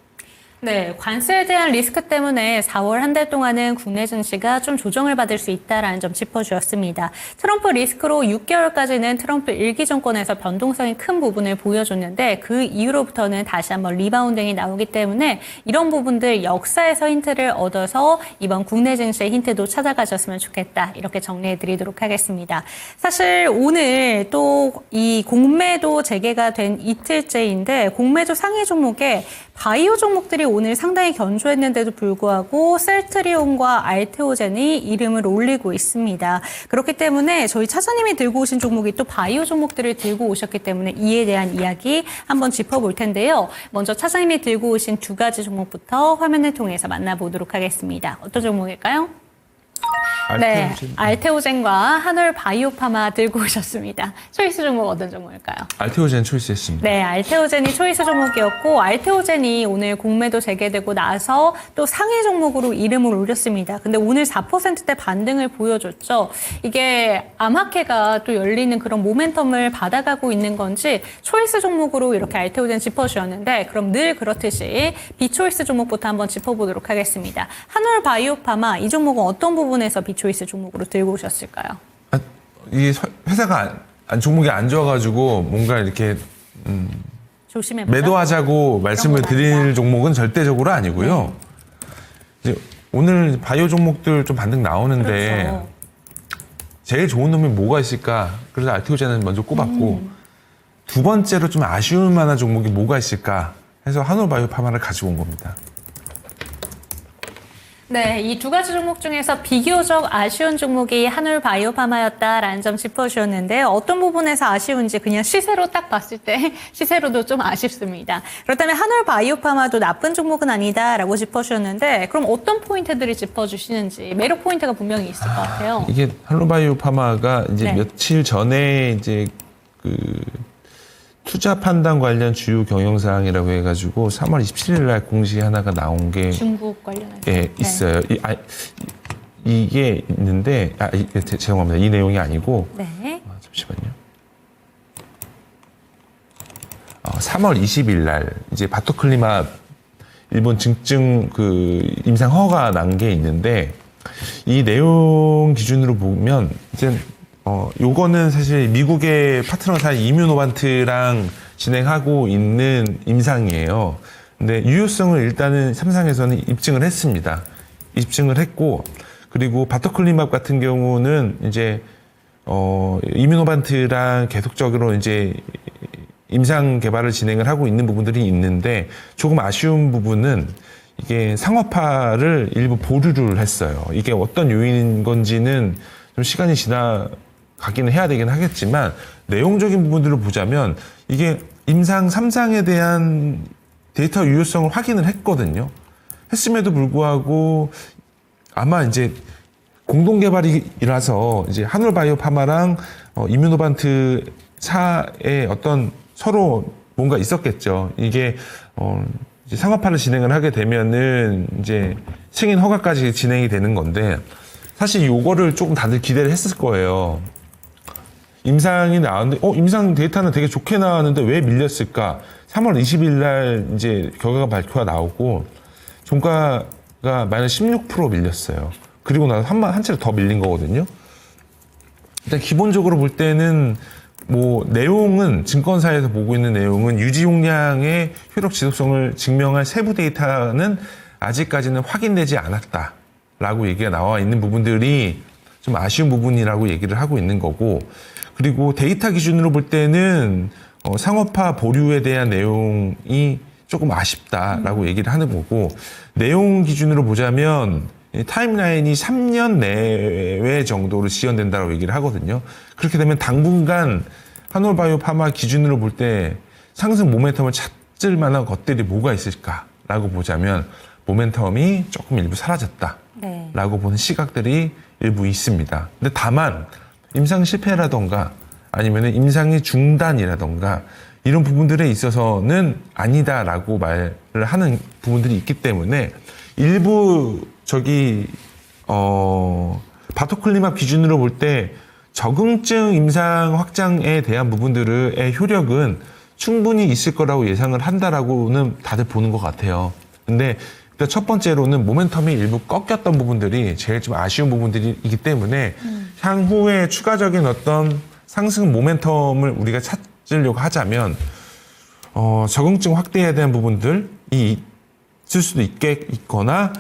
네, 관세에 대한 리스크 때문에 4월 한 달 동안은 국내 증시가 좀 조정을 받을 수 있다라는 점 짚어주었습니다. 트럼프 리스크로 6개월까지는 트럼프 1기 정권에서 변동성이 큰 부분을 보여줬는데 그 이후로부터는 다시 한번 리바운딩이 나오기 때문에 이런 부분들 역사에서 힌트를 얻어서 이번 국내 증시의 힌트도 찾아가셨으면 좋겠다. 이렇게 정리해드리도록 하겠습니다. 사실 오늘 또 이 공매도 재개가 된 이틀째인데 공매도 상위 종목에 바이오 종목들이 오늘 상당히 견조했는데도 불구하고 셀트리온과 알테오젠이 이름을 올리고 있습니다. 그렇기 때문에 저희 차장님이 들고 오신 종목이 또 바이오 종목들을 들고 오셨기 때문에 이에 대한 이야기 한번 짚어볼 텐데요. 먼저 차장님이 들고 오신 두 가지 종목부터 화면을 통해서 만나보도록 하겠습니다. 어떤 종목일까요? 네, 알테오젠과 한올 바이오파마 들고 오셨습니다. 초이스 종목 어떤 종목일까요? 알테오젠 초이스했습니다. 네, 알테오젠이 초이스 종목이었고 알테오젠이 오늘 공매도 재개되고 나서 또 상위 종목으로 이름을 올렸습니다. 근데 오늘 4%대 반등을 보여줬죠. 이게 암학회가 또 열리는 그런 모멘텀을 받아가고 있는 건지 초이스 종목으로 이렇게 알테오젠 짚어주었는데 그럼 늘 그렇듯이 비초이스 종목부터 한번 짚어보도록 하겠습니다. 한올 바이오파마 이 종목은 어떤 부분에서 비초이스 종목으로 들고 오셨을까요? 이 회사가 종목이 안 좋아가지고 뭔가 이렇게 조심해보자. 매도하자고 말씀을 드릴 종목은 절대적으로 아니고요. 이제 오늘 바이오 종목들 좀 반등 나오는데 그렇죠. 제일 좋은 놈이 뭐가 있을까? 그래서 알테오제는 먼저 꼽았고 두 번째로 좀 아쉬울 만한 종목이 뭐가 있을까? 해서 한올바이오파마를 가지고 온 겁니다. 네, 이 두 가지 종목 중에서 비교적 아쉬운 종목이 한올바이오파마였다라는 점 짚어주셨는데 어떤 부분에서 아쉬운지 그냥 시세로 딱 봤을 때 시세로도 좀 아쉽습니다. 그렇다면 한올바이오파마도 나쁜 종목은 아니다라고 짚어주셨는데 그럼 어떤 포인트들을 짚어주시는지 매력 포인트가 분명히 있을 것 같아요. 이게 한올바이오파마가 이제 네. 며칠 전에 이제 그 투자 판단 관련 주요 경영사항이라고 해가지고 3월 27일 날 공시 하나가 나온 게 중국 관련해서. 예, 있어요. 이게 있는데, 죄송합니다. 이 내용이 아니고, 네. 잠시만요. 3월 20일 날, 이제 바토클리마 일본 증증 임상 허가 난 게 있는데, 이 내용 기준으로 보면, 이제, 요거는 사실 미국의 파트너사 이뮤노반트랑 진행하고 있는 임상이에요. 근데 유효성을 일단은 삼상에서는 입증을 했습니다. 입증을 했고, 그리고 바토클리맙 같은 경우는 이제, 이뮤노반트랑 계속적으로 이제 임상 개발을 진행을 하고 있는 부분들이 있는데, 조금 아쉬운 부분은 이게 상업화를 일부 보류를 했어요. 이게 어떤 요인인 건지는 좀 시간이 가기는 해야 되긴 하겠지만 내용적인 부분들을 보자면 이게 임상 3상에 대한 데이터 유효성을 확인을 했거든요. 했음에도 불구하고 아마 이제 공동 개발이라서 이제 한올바이오파마랑 이뮤노반트 사의 어떤 서로 뭔가 있었겠죠. 이게 이제 상업화를 진행을 하게 되면은 이제 승인 허가까지 진행이 되는 건데 사실 요거를 조금 다들 기대를 했을 거예요. 임상이 나왔는데, 임상 데이터는 되게 좋게 나왔는데 왜 밀렸을까? 3월 20일 날 이제 결과가 발표가 나오고, 종가가 마이너스 16% 밀렸어요. 그리고 나서 한 차례 더 밀린 거거든요. 일단 기본적으로 볼 때는, 내용은, 증권사에서 보고 있는 내용은 유지 용량의 효력 지속성을 증명할 세부 데이터는 아직까지는 확인되지 않았다라고 얘기가 나와 있는 부분들이 좀 아쉬운 부분이라고 얘기를 하고 있는 거고, 그리고 데이터 기준으로 볼 때는 상업화 보류에 대한 내용이 조금 아쉽다라고 얘기를 하는 거고, 내용 기준으로 보자면 타임라인이 3년 내외 정도로 지연된다고 얘기를 하거든요. 그렇게 되면 당분간 한올바이오파마 기준으로 볼 때 상승 모멘텀을 찾을 만한 것들이 뭐가 있을까라고 보자면 모멘텀이 조금 일부 사라졌다라고 보는 시각들이 일부 있습니다. 근데 다만 임상 실패라던가 아니면 임상의 중단이라던가 이런 부분들에 있어서는 아니다라고 말을 하는 부분들이 있기 때문에 일부 바토클리맙 기준으로 볼 때 적응증 임상 확장에 대한 부분들의 효력은 충분히 있을 거라고 예상을 한다라고는 다들 보는 것 같아요. 근데 일단 첫 번째로는 모멘텀이 일부 꺾였던 부분들이 제일 좀 아쉬운 부분들이기 때문에 향후에 추가적인 어떤 상승 모멘텀을 우리가 찾으려고 하자면 적응증 확대에 대한 부분들이 있을 수도 있거나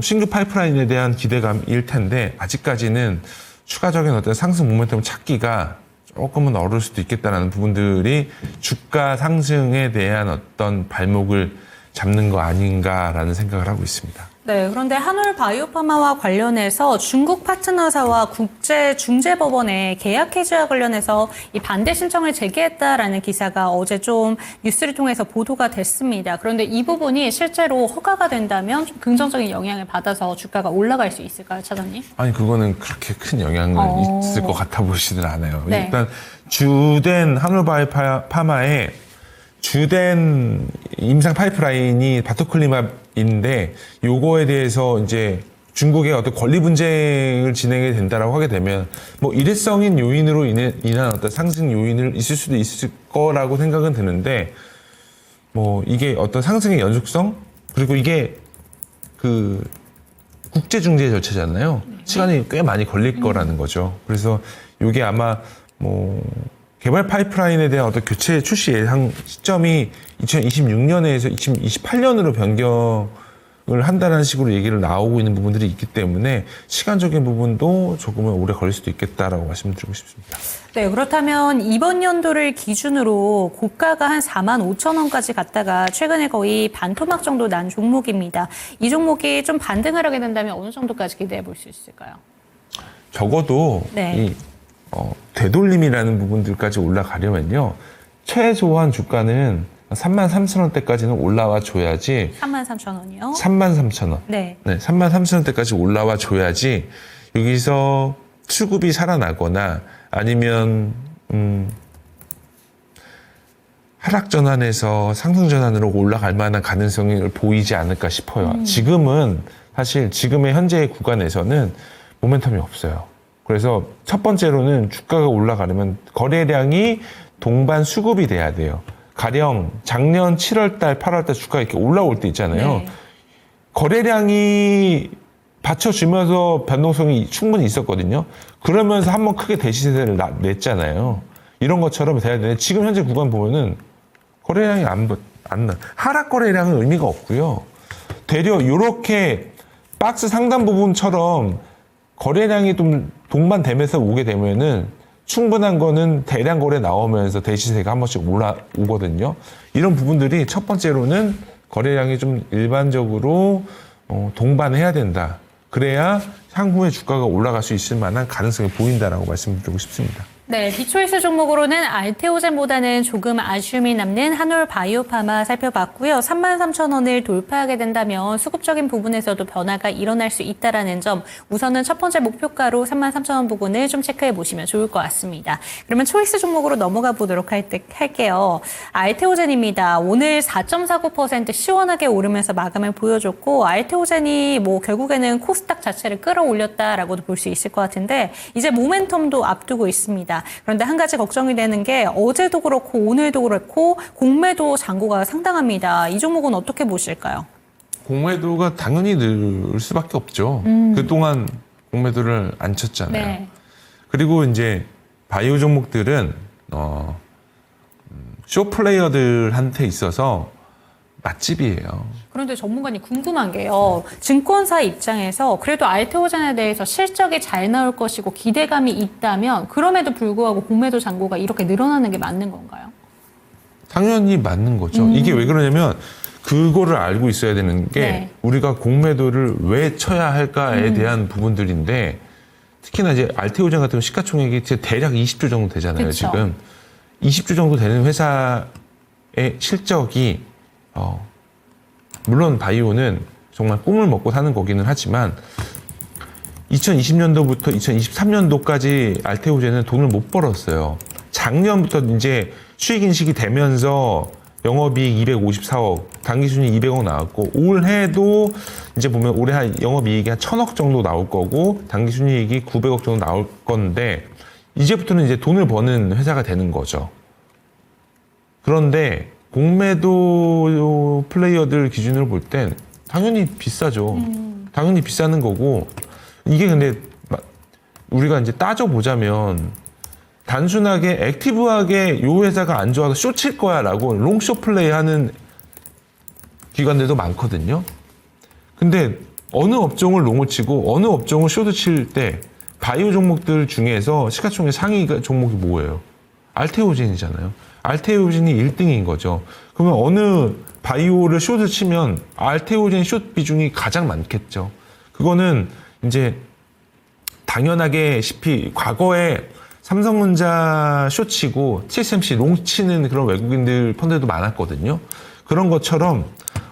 신규 파이프라인에 대한 기대감일 텐데 아직까지는 추가적인 어떤 상승 모멘텀을 찾기가 조금은 어려울 수도 있겠다는 부분들이 주가 상승에 대한 어떤 발목을 잡는 거 아닌가라는 생각을 하고 있습니다. 네, 그런데 한올바이오파마와 관련해서 중국 파트너사와 국제중재법원에 계약 해지와 관련해서 이 반대 신청을 제기했다라는 기사가 어제 좀 뉴스를 통해서 보도가 됐습니다. 그런데 이 부분이 실제로 허가가 된다면 좀 긍정적인 영향을 받아서 주가가 올라갈 수 있을까요, 차장님? 아니, 그거는 그렇게 큰 영향은 있을 것 같아 보이지는 않아요. 네. 일단 주된 한올바이오파마의 주된 임상 파이프라인이 바토클리맙인데 요거에 대해서 이제 중국의 어떤 권리 분쟁을 진행이 된다라고 하게 되면 일회성인 요인으로 인한 어떤 상승 요인을 있을 수도 있을 거라고 생각은 드는데 이게 어떤 상승의 연속성 그리고 이게 국제 중재 절차잖아요. 시간이 꽤 많이 걸릴 거라는 거죠. 그래서 요게 아마 개발 파이프라인에 대한 어떤 교체 출시 예상 시점이 2026년에서 2028년으로 한다는 식으로 얘기를 나오고 있는 부분들이 있기 때문에 시간적인 부분도 조금은 오래 걸릴 수도 있겠다라고 말씀드리고 싶습니다. 네, 그렇다면 이번 연도를 기준으로 고가가 한 4만 5천 원까지 갔다가 최근에 거의 반토막 정도 난 종목입니다. 이 종목이 좀 반등을 하게 된다면 어느 정도까지 기대해 볼 수 있을까요? 적어도 네. 이 되돌림이라는 부분들까지 올라가려면요. 최소한 주가는 33,000원대까지는 올라와 줘야지 3만 3천 원이요? 33,000원. 네. 네, 33,000원대까지 올라와 줘야지 여기서 수급이 살아나거나 아니면 하락 전환에서 상승 전환으로 올라갈 만한 가능성을 보이지 않을까 싶어요. 지금은 사실 지금의 현재 구간에서는 모멘텀이 없어요. 그래서 첫 번째로는 주가가 올라가려면 거래량이 동반 수급이 돼야 돼요. 가령 작년 7월달, 8월달 주가가 이렇게 올라올 때 있잖아요. 네. 거래량이 받쳐주면서 변동성이 충분히 있었거든요. 그러면서 한번 크게 대시세를 냈잖아요. 이런 것처럼 돼야 되는데 지금 현재 구간 보면은 거래량이 안 나. 하락 거래량은 의미가 없고요. 되려 이렇게 박스 상단 부분처럼 거래량이 좀 동반되면서 오게 되면은 충분한 거는 대량 거래 나오면서 대시세가 한 번씩 올라오거든요. 이런 부분들이 첫 번째로는 거래량이 좀 일반적으로 동반해야 된다. 그래야 향후에 주가가 올라갈 수 있을 만한 가능성이 보인다라고 말씀드리고 싶습니다. 네, 비초이스 종목으로는 알테오젠보다는 조금 아쉬움이 남는 한올 바이오파마 살펴봤고요. 33,000원을 돌파하게 된다면 수급적인 부분에서도 변화가 일어날 수 있다는 점, 우선은 첫 번째 목표가로 33,000원 부분을 좀 체크해 보시면 좋을 것 같습니다. 그러면 초이스 종목으로 넘어가 보도록 할게요. 알테오젠입니다. 오늘 4.49% 시원하게 오르면서 마감을 보여줬고, 알테오젠이 결국에는 코스닥 자체를 끌어올렸다라고도 볼 수 있을 것 같은데, 이제 모멘텀도 앞두고 있습니다. 그런데 한 가지 걱정이 되는 게 어제도 그렇고 오늘도 그렇고 공매도 잔고가 상당합니다. 이 종목은 어떻게 보실까요? 공매도가 당연히 늘 수밖에 없죠. 그동안 공매도를 안 쳤잖아요. 네. 그리고 이제 바이오 종목들은 쇼 플레이어들한테 있어서 맛집이에요. 그런데 전문가님 궁금한 게요. 증권사 입장에서 그래도 알테오젠에 대해서 실적이 잘 나올 것이고 기대감이 있다면 그럼에도 불구하고 공매도 잔고가 이렇게 늘어나는 게 맞는 건가요? 당연히 맞는 거죠. 이게 왜 그러냐면 그거를 알고 있어야 되는 게 네. 우리가 공매도를 왜 쳐야 할까에 대한 부분들인데 특히나 이제 알테오젠 같은 경우 시가총액이 대략 20조 정도 되잖아요. 그쵸. 지금 20조 정도 되는 회사의 실적이 물론 바이오는 정말 꿈을 먹고 사는 거기는 하지만 2020년도부터 2023년도까지 알테오젠은 돈을 못 벌었어요. 작년부터 이제 수익 인식이 되면서 영업이익 254억, 당기순이익 200억 나왔고 올해도 이제 보면 올해 한 영업이익이 한 1000억 정도 나올 거고 당기순이익이 900억 정도 나올 건데 이제부터는 이제 돈을 버는 회사가 되는 거죠. 그런데 공매도 플레이어들 기준으로 볼 땐 당연히 비싸죠. 당연히 비싸는 거고 이게 근데 우리가 이제 따져보자면 단순하게 액티브하게 요 회사가 안 좋아서 쇼 칠 거야 라고 롱쇼 플레이 하는 기관들도 많거든요. 근데 어느 업종을 롱을 치고 어느 업종을 쇼를 칠 때 바이오 종목들 중에서 시가총액 상위 종목이 뭐예요? 알테오젠이잖아요. 알테오젠이 1등인 거죠. 그러면 어느 바이오를 숏을 치면 알테오젠 숏 비중이 가장 많겠죠. 그거는 이제 당연하게 과거에 삼성전자 숏 치고 TSMC 롱 치는 그런 외국인들 펀드도 많았거든요. 그런 것처럼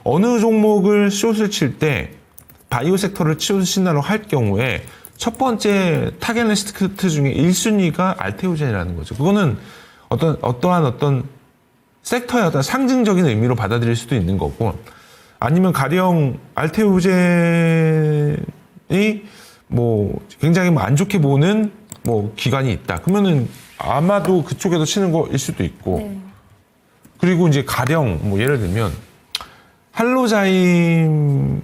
어느 종목을 숏을 칠 때 바이오 섹터를 숏을 친다고 할 경우에 첫 번째 타겟 리스트 중에 1순위가 알테오젠이라는 거죠. 그거는 어떠한 섹터의 어떤 상징적인 의미로 받아들일 수도 있는 거고, 아니면 가령 알테오젠이 굉장히 안 좋게 보는 기관이 있다. 그러면은 아마도 그쪽에서 치는 거일 수도 있고, 네. 그리고 이제 가령 예를 들면 할로자임이랑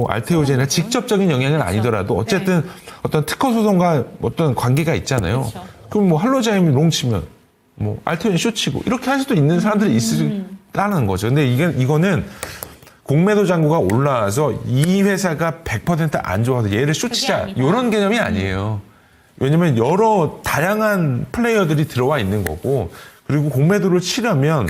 알테오젠이랑 직접적인 영향은 아니더라도 어쨌든 어떤 특허 소송과 어떤 관계가 있잖아요. 그렇죠. 그럼 할로자임이 롱 치면 알테오젠 쇼 치고 이렇게 할 수도 있는 사람들이 있다는 거죠. 근데 이거는 공매도 잔고가 올라와서 이 회사가 100%안 좋아서 얘를 쇼치자 아니다. 이런 개념이 아니에요. 왜냐면 여러 다양한 플레이어들이 들어와 있는 거고 그리고 공매도를 치려면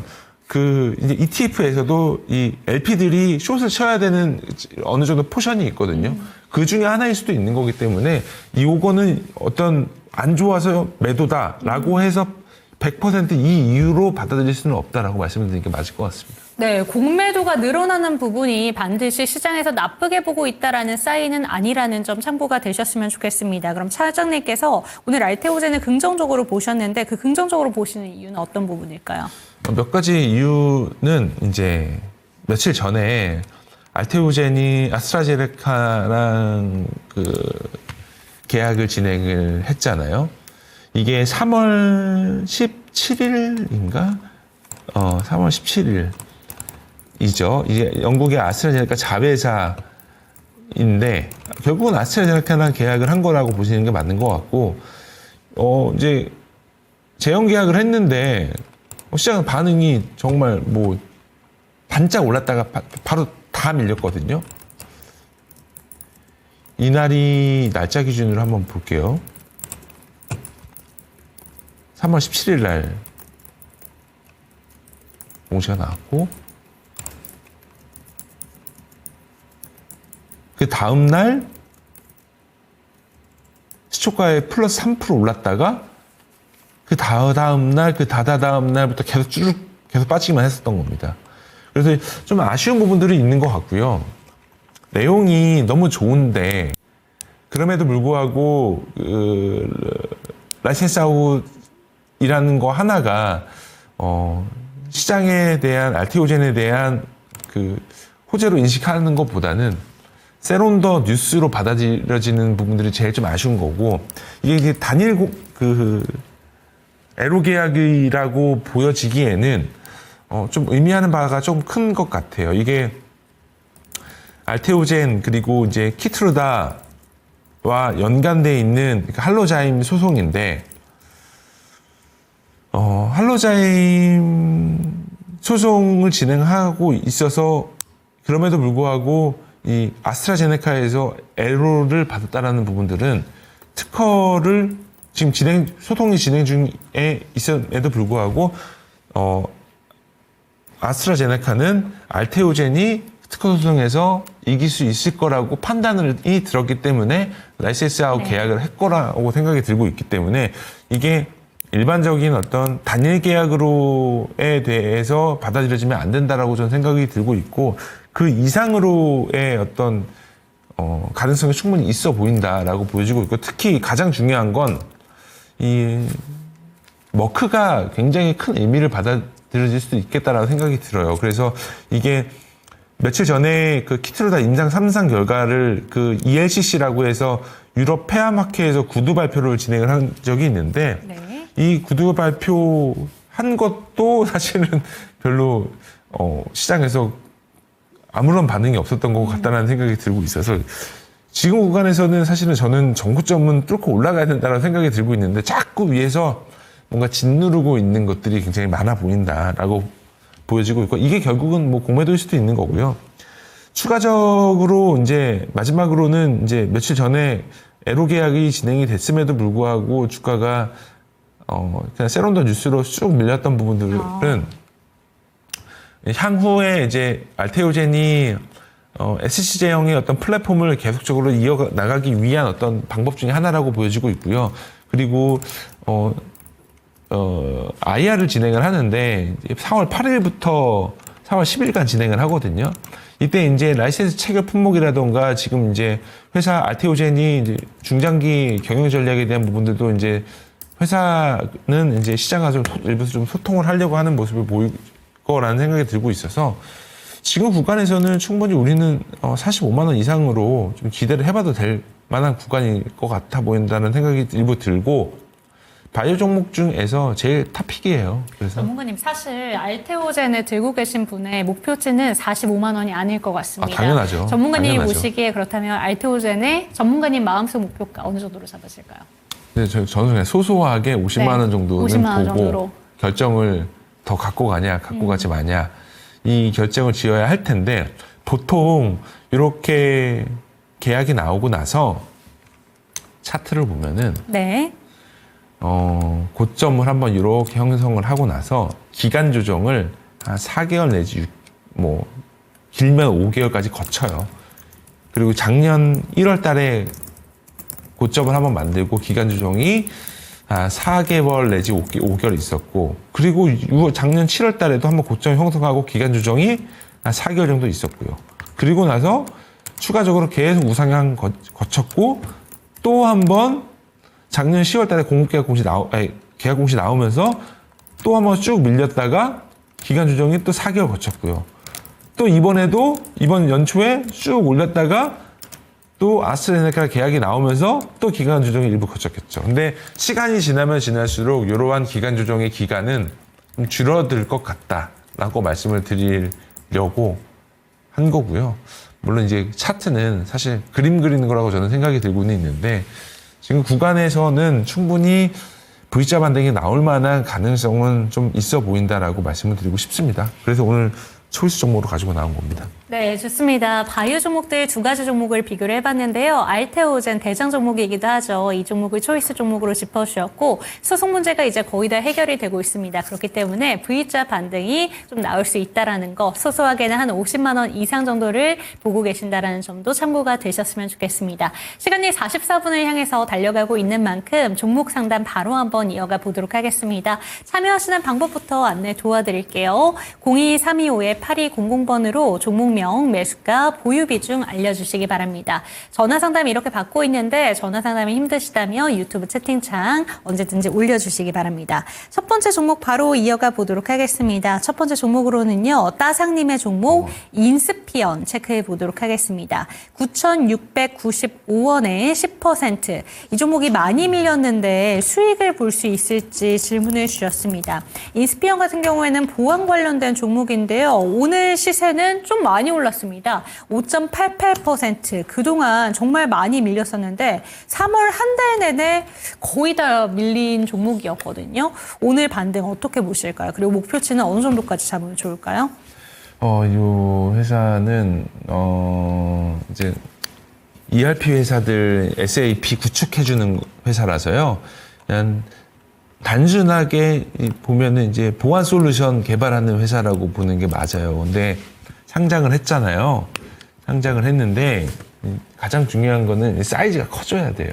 그 이제 ETF에서도 이 LP들이 숏을 쳐야 되는 어느 정도 포션이 있거든요. 그 중에 하나일 수도 있는 거기 때문에 이거는 어떤 안 좋아서 매도다라고 해서 100%이 이유로 받아들일 수는 없다라고 말씀드리는 게 맞을 것 같습니다. 네, 공매도가 늘어나는 부분이 반드시 시장에서 나쁘게 보고 있다라는 사인은 아니라는 점 참고가 되셨으면 좋겠습니다. 그럼 차장님께서 오늘 알테오젠을 긍정적으로 보셨는데 그 긍정적으로 보시는 이유는 어떤 부분일까요? 몇 가지 이유는 이제 며칠 전에 알테오젠이 아스트라제네카랑 그 계약을 진행을 했잖아요. 이게 3월 17일인가? 3월 17일이죠. 이게 영국의 아스트라제네카 자회사인데 결국은 아스트라제네카랑 계약을 한 거라고 보시는 게 맞는 것 같고, 이제 재형 계약을 했는데 시장 반응이 정말 뭐 반짝 올랐다가 바로 다 밀렸거든요. 이날이 날짜 기준으로 한번 볼게요. 3월 17일 날 공시가 나왔고 그 다음 날 시초가에 플러스 3% 올랐다가 그 다음 날, 그 다다음 날부터 계속 쭉 계속 빠지기만 했었던 겁니다. 그래서 좀 아쉬운 부분들이 있는 것 같고요. 내용이 너무 좋은데 그럼에도 불구하고 라이센스 아웃이라는 거 하나가 시장에 대한 알테오젠에 대한 그 호재로 인식하는 것보다는 세론더 뉴스로 받아들여지는 부분들이 제일 좀 아쉬운 거고 이게 단일 에로 계약이라고 보여지기에는 좀 의미하는 바가 좀 큰 것 같아요. 이게 알테오젠 그리고 이제 키트루다와 연관돼 있는 할로자임 소송인데 할로자임 소송을 진행하고 있어서 그럼에도 불구하고 이 아스트라제네카에서 에로를 받았다라는 부분들은 특허를 지금 소송이 진행 중에 있음에도 불구하고 아스트라제네카는 알테오젠이 특허 소송에서 이길 수 있을 거라고 판단이 들었기 때문에 라이센스 아웃 계약을 했거라고 생각이 들고 있기 때문에 이게 일반적인 어떤 단일 계약으로에 대해서 받아들여지면 안 된다라고 저는 생각이 들고 있고 그 이상으로의 어떤 가능성이 충분히 있어 보인다라고 보여지고 있고 특히 가장 중요한 건 이 머크가 굉장히 큰 의미를 받아들여질 수도 있겠다라는 생각이 들어요. 그래서 이게 며칠 전에 그 키트루다 임상 3상 결과를 그 ELCC라고 해서 유럽 폐암학회에서 구두 발표를 진행을 한 적이 있는데 이 구두 발표한 것도 사실은 별로 시장에서 아무런 반응이 없었던 것 같다는 생각이 들고 있어서 지금 구간에서는 사실은 저는 정고점은 뚫고 올라가야 된다는 생각이 들고 있는데 자꾸 위에서 뭔가 짓누르고 있는 것들이 굉장히 많아 보인다라고 보여지고 있고 이게 결국은 뭐 공매도일 수도 있는 거고요. 추가적으로 이제 마지막으로는 이제 며칠 전에 에로 계약이 진행이 됐음에도 불구하고 주가가 그냥 세론더 뉴스로 쭉 밀렸던 부분들은 향후에 이제 알테오젠이 SC제형의 어떤 플랫폼을 계속적으로 이어나가기 위한 어떤 방법 중에 하나라고 보여지고 있고요. 그리고 IR을 진행을 하는데 4월 8일부터 4월 10일간 진행을 하거든요. 이때 이제 라이센스 체결 품목이라던가 지금 이제 회사 알테오젠이 이제 중장기 경영 전략에 대한 부분들도 이제 회사는 이제 시장과 좀 일부 좀 소통을 하려고 하는 모습을 보일 거라는 생각이 들고 있어서 지금 구간에서는 충분히 우리는 45만 원 이상으로 좀 기대를 해봐도 될 만한 구간일 것 같아 보인다는 생각이 일부 들고 바이오 종목 중에서 제일 탑픽이에요. 그래서 전문가님 사실 알테오젠을 들고 계신 분의 목표치는 45만 원이 아닐 것 같습니다. 당연하죠. 전문가님이 당연하죠. 보시기에 그렇다면 알테오젠의 전문가님 마음속 목표가 어느 정도로 잡으실까요? 네, 저는 그냥 소소하게 50만 원 정도는 50만 원 보고 정도로. 결정을 더 갖고 가냐, 갖고 가지 마냐 이 결정을 지어야 할 텐데 보통 이렇게 계약이 나오고 나서 차트를 보면은 네. 고점을 한번 이렇게 형성을 하고 나서 기간 조정을 한 4개월 내지 뭐 길면 5개월까지 거쳐요. 그리고 작년 1월 달에 고점을 한번 만들고 기간 조정이 4개월 내지 5개월 있었고, 그리고 작년 7월 달에도 한번 고점 형성하고 기간 조정이 한 4개월 정도 있었고요. 그리고 나서 추가적으로 계속 우상향 거쳤고, 또 한번 작년 10월 달에 계약 공시 나오면서 또 한번 쭉 밀렸다가 기간 조정이 또 4개월 거쳤고요. 또 이번에도 이번 연초에 쭉 올렸다가 또 아스트라제네카 계약이 나오면서 또 기간 조정이 일부 거쳤겠죠. 근데 시간이 지나면 지날수록 이러한 기간 조정의 기간은 좀 줄어들 것 같다라고 말씀을 드리려고 한 거고요. 물론 이제 차트는 사실 그림 그리는 거라고 저는 생각이 들고는 있는데, 지금 구간에서는 충분히 V자 반등이 나올 만한 가능성은 좀 있어 보인다라고 말씀을 드리고 싶습니다. 그래서 오늘 초이스 종목으로 가지고 나온 겁니다. 네, 좋습니다. 바이오 종목들 두 가지 종목을 비교를 해봤는데요. 알테오젠 대장 종목이기도 하죠. 이 종목을 초이스 종목으로 짚어주셨고, 소송 문제가 이제 거의 다 해결이 되고 있습니다. 그렇기 때문에 V자 반등이 좀 나올 수 있다라는 거, 소소하게는 한 50만 원 이상 정도를 보고 계신다라는 점도 참고가 되셨으면 좋겠습니다. 시간이 44분을 향해서 달려가고 있는 만큼 종목 상담 바로 한번 이어가 보도록 하겠습니다. 참여하시는 방법부터 안내 도와드릴게요. 02325-8200번으로 종목명, 매수가, 보유 비중 알려주시기 바랍니다. 전화 상담 이렇게 받고 있는데 전화 상담이 힘드시다면 유튜브 채팅창 언제든지 올려주시기 바랍니다. 첫 번째 종목 바로 이어가 보도록 하겠습니다. 첫 번째 종목으로는요, 따상님의 종목 인스피언 체크해 보도록 하겠습니다. 9,695원에 10%. 이 종목이 많이 밀렸는데 수익을 볼 수 있을지 질문을 주셨습니다. 인스피언 같은 경우에는 보안 관련된 종목인데요. 오늘 시세는 좀 많이 올랐습니다. 5.88%. 그동안 정말 많이 밀렸었는데 3월 한 달 내내 거의 다 밀린 종목이었거든요. 오늘 반등 어떻게 보실까요? 그리고 목표치는 어느 정도까지 잡으면 좋을까요? 이 회사는 이제 ERP 회사들 SAP 구축해주는 회사라서요. 그냥 단순하게 보면은 이제 보안 솔루션 개발하는 회사라고 보는 게 맞아요. 근데 상장을 했잖아요. 상장을 했는데 가장 중요한 거는 사이즈가 커져야 돼요.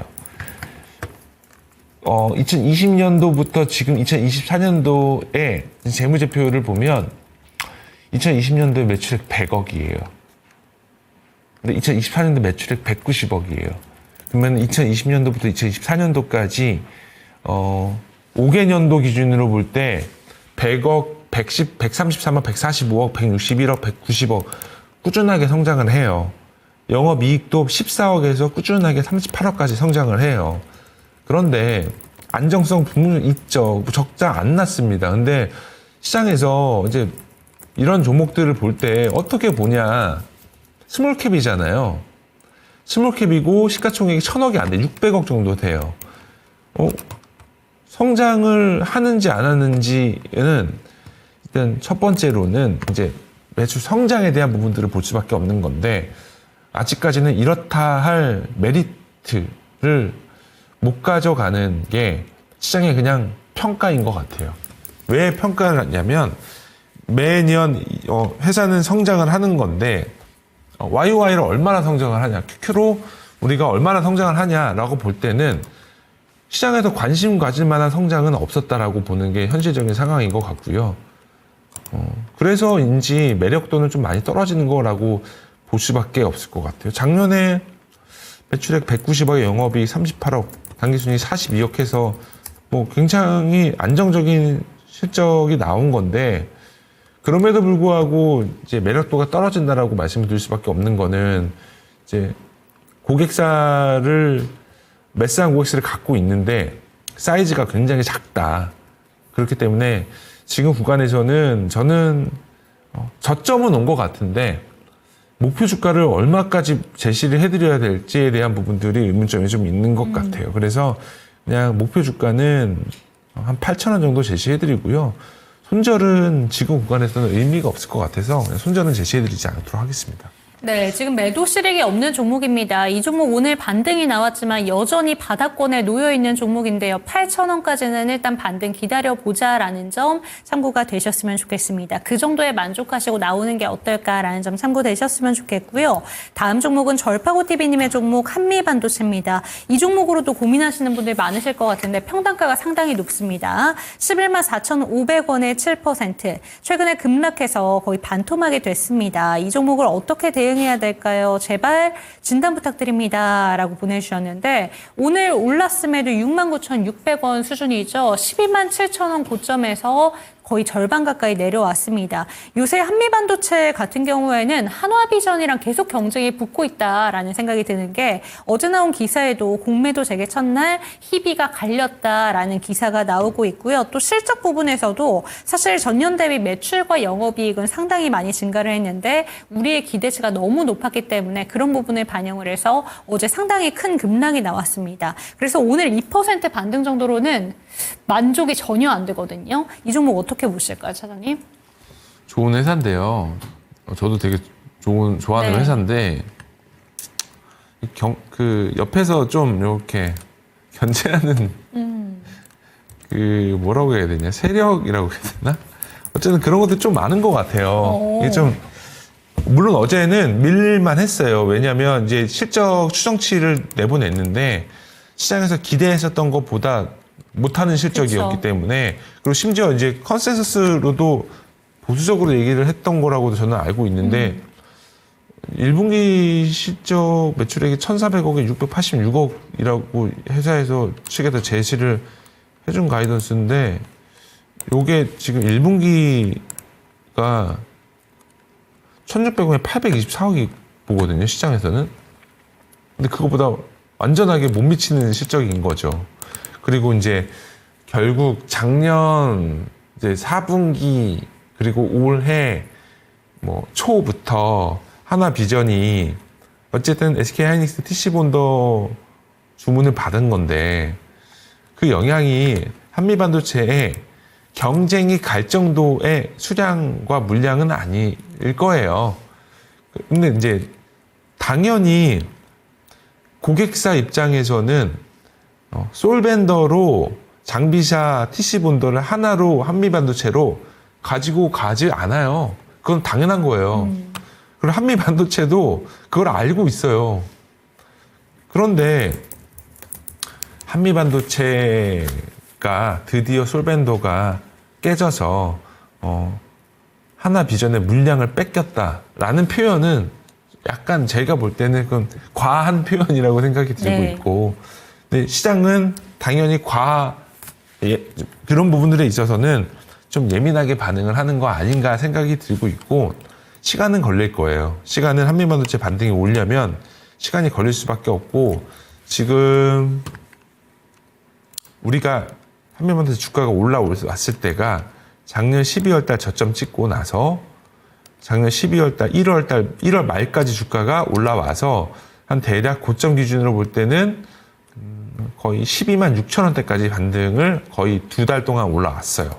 2020년도부터 지금 2024년도에 재무제표를 보면 2020년도에 매출액 100억이에요. 근데 2024년도 매출액 190억이에요. 그러면 2020년도부터 2024년도까지 5개년도 기준으로 볼 때 100억, 133억, 145억, 161억, 190억 꾸준하게 성장을 해요. 영업이익도 14억에서 꾸준하게 38억까지 성장을 해요. 그런데 안정성 분명 있죠. 적자 안 났습니다. 근데 시장에서 이제 이런 종목들을 볼 때 어떻게 보냐. 스몰캡이잖아요. 스몰캡이고 시가총액이 1,000억이 안 돼. 600억 정도 돼요. 성장을 하는지 안 하는지는 일단 첫 번째로는 이제 매출 성장에 대한 부분들을 볼 수밖에 없는 건데, 아직까지는 이렇다 할 메리트를 못 가져가는 게 시장의 그냥 평가인 것 같아요. 왜 평가를 하냐면 매년 회사는 성장을 하는 건데 YOY로 얼마나 성장을 하냐, QQ로 우리가 얼마나 성장을 하냐라고 볼 때는 시장에서 관심 가질 만한 성장은 없었다라고 보는 게 현실적인 상황인 것 같고요. 그래서인지 매력도는 좀 많이 떨어지는 거라고 볼 수밖에 없을 것 같아요. 작년에 매출액 190억에 영업이익 38억, 당기순이익 42억 해서 뭐 굉장히 안정적인 실적이 나온 건데, 그럼에도 불구하고 이제 매력도가 떨어진다라고 말씀을 드릴 수밖에 없는 거는 이제 매스한 고객사를 갖고 있는데 사이즈가 굉장히 작다. 그렇기 때문에 지금 구간에서는 저는 저점은 온 것 같은데 목표 주가를 얼마까지 제시를 해드려야 될지에 대한 부분들이 의문점이 좀 있는 것 같아요. 그래서 그냥 목표 주가는 한 8,000원 정도 제시해드리고요. 손절은 지금 구간에서는 의미가 없을 것 같아서 그냥 손절은 제시해드리지 않도록 하겠습니다. 네, 지금 매도 실익이 없는 종목입니다. 이 종목 오늘 반등이 나왔지만 여전히 바닥권에 놓여 있는 종목인데요. 8,000원까지는 일단 반등 기다려보자라는 점 참고가 되셨으면 좋겠습니다. 그 정도에 만족하시고 나오는 게 어떨까라는 점 참고되셨으면 좋겠고요. 다음 종목은 절파고TV님의 종목 한미반도체입니다. 이 종목으로도 고민하시는 분들 많으실 것 같은데 평단가가 상당히 높습니다. 11만 4,500원에 7%. 최근에 급락해서 거의 반토막이 됐습니다. 이 종목을 어떻게 대응해야 될까요? 제발 진단 부탁드립니다. 라고 보내주셨는데 오늘 올랐음에도 69,600원 수준이죠. 12만 7천원 고점에서 거의 절반 가까이 내려왔습니다. 요새 한미반도체 같은 경우에는 한화비전이랑 계속 경쟁이 붙고 있다라는 생각이 드는 게 어제 나온 기사에도 공매도 재개 첫날 희비가 갈렸다라는 기사가 나오고 있고요. 또 실적 부분에서도 사실 전년 대비 매출과 영업이익은 상당히 많이 증가를 했는데 우리의 기대치가 너무 높았기 때문에 그런 부분을 반영을 해서 어제 상당히 큰 급락이 나왔습니다. 그래서 오늘 2% 반등 정도로는 만족이 전혀 안 되거든요. 이 종목 어떻게 보실까요, 차장님? 좋은 회사인데요. 저도 되게 좋아하는 네. 회사인데 그 옆에서 좀 이렇게 견제하는 그 뭐라고 해야 되냐 세력이라고 해야 되나? 어쨌든 그런 것도 좀 많은 것 같아요. 이게 좀 물론 어제는 밀릴만 했어요. 왜냐하면 이제 실적 추정치를 내보냈는데 시장에서 기대했었던 것보다 못하는 실적이었기 그쵸. 때문에 그리고 심지어 이제 컨센서스로도 보수적으로 얘기를 했던 거라고도 저는 알고 있는데 1분기 실적 매출액이 1,400억에 686억이라고 회사에서 측에서 제시를 해준 가이던스인데 요게 지금 1분기가 1,600억에 824억이 보거든요, 시장에서는. 근데 그거보다 완전하게 못 미치는 실적인 거죠. 그리고 이제 결국 작년 이제 4분기 그리고 올해 뭐 초부터 하나비전이 어쨌든 SK하이닉스 TC본더 주문을 받은 건데 그 영향이 한미반도체에 경쟁이 갈 정도의 수량과 물량은 아닐 거예요. 근데 이제 당연히 고객사 입장에서는 솔벤더로 장비사 TC본더를 하나로 한미반도체로 가지고 가지 않아요. 그건 당연한 거예요. 그리고 한미반도체도 그걸 알고 있어요. 그런데 한미반도체가 드디어 솔벤더가 깨져서 하나비전의 물량을 뺏겼다라는 표현은 약간 제가 볼 때는 그건 과한 표현이라고 생각이 들고 네. 있고 근데 시장은 당연히 그런 부분들에 있어서는 좀 예민하게 반응을 하는 거 아닌가 생각이 들고 있고 시간은 걸릴 거예요. 시간은 한미반도체 반등이 오려면 시간이 걸릴 수밖에 없고 지금 우리가 한미반도체 주가가 올라왔을 때가 작년 12월 달 저점 찍고 나서 작년 12월 달 1월 말까지 주가가 올라와서 한 대략 고점 기준으로 볼 때는 거의 12만 6천 원대까지 반등을 거의 2달 동안 올라왔어요.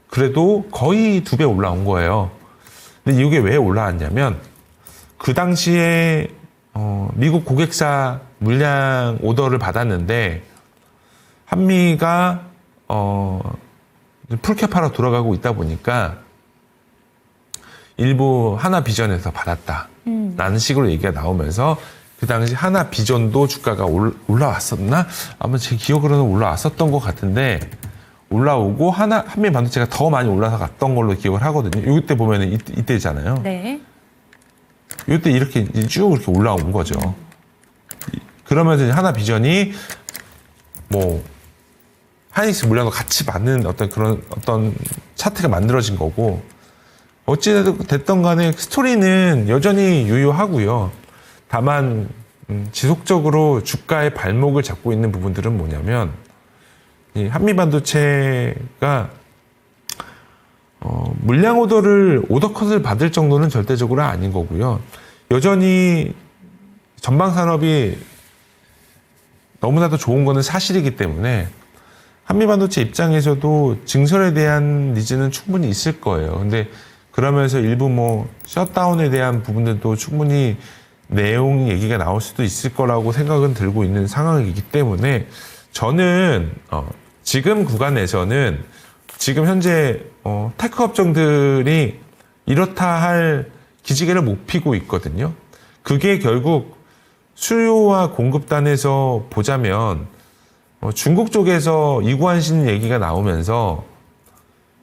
그래도 거의 2배 올라온 거예요. 근데 이게 왜 올라왔냐면 그 당시에 미국 고객사 물량 오더를 받았는데 한미가 풀캡하러 돌아가고 있다 보니까 일부 하나비전에서 받았다라는 식으로 얘기가 나오면서 그 당시 하나비전도 주가가 올라왔었나? 아마 제 기억으로는 올라왔었던 것 같은데 올라오고 한미반도체가 더 많이 올라서 갔던 걸로 기억을 하거든요. 이때 보면은 이때잖아요. 네. 이때 이렇게 쭉 이렇게 올라온 거죠. 그러면서 하나비전이 뭐 하이닉스 물량도 같이 맞는 어떤 차트가 만들어진 거고 어찌됐든 간에 스토리는 여전히 유효하고요. 다만 지속적으로 주가의 발목을 잡고 있는 부분들은 뭐냐면 이 한미반도체가 물량 오더 컷을 받을 정도는 절대적으로 아닌 거고요. 여전히 전방 산업이 너무나도 좋은 거는 사실이기 때문에 한미반도체 입장에서도 증설에 대한 니즈는 충분히 있을 거예요. 근데 그러면서 일부 뭐 셧다운에 대한 부분들도 충분히 내용 얘기가 나올 수도 있을 거라고 생각은 들고 있는 상황이기 때문에 저는 지금 구간에서는 지금 현재 테크 업종들이 이렇다 할 기지개를 못 피고 있거든요. 그게 결국 수요와 공급단에서 보자면 중국 쪽에서 이구환신 얘기가 나오면서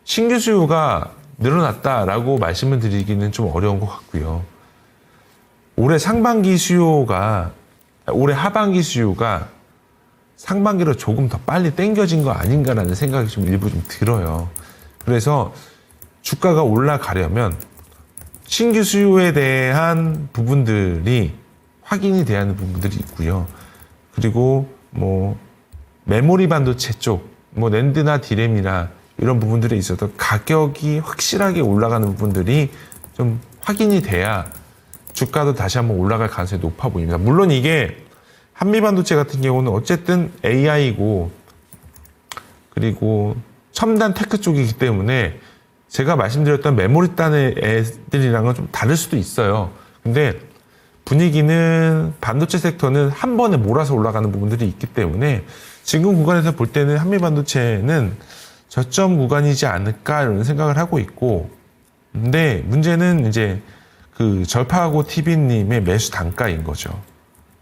신규 수요가 늘어났다라고 말씀을 드리기는 좀 어려운 것 같고요. 올해 하반기 수요가 상반기로 조금 더 빨리 땡겨진 거 아닌가라는 생각이 좀 일부 좀 들어요. 그래서 주가가 올라가려면 신규 수요에 대한 부분들이 확인이 돼야 하는 부분들이 있고요. 그리고 뭐 메모리 반도체 쪽, 뭐 낸드나 디램이나 이런 부분들에 있어서 가격이 확실하게 올라가는 부분들이 좀 확인이 돼야 주가도 다시 한번 올라갈 가능성이 높아 보입니다. 물론 이게 한미반도체 같은 경우는 어쨌든 AI고 그리고 첨단 테크 쪽이기 때문에 제가 말씀드렸던 메모리 단의 애들이랑은 좀 다를 수도 있어요. 근데 분위기는 반도체 섹터는 한 번에 몰아서 올라가는 부분들이 있기 때문에 지금 구간에서 볼 때는 한미반도체는 저점 구간이지 않을까 이런 생각을 하고 있고, 근데 문제는 이제 그 절파하고 TV님의 매수 단가인 거죠.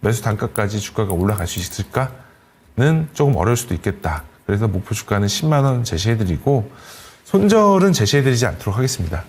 매수 단가까지 주가가 올라갈 수 있을까는 조금 어려울 수도 있겠다. 그래서 목표 주가는 10만 원 제시해드리고 손절은 제시해드리지 않도록 하겠습니다.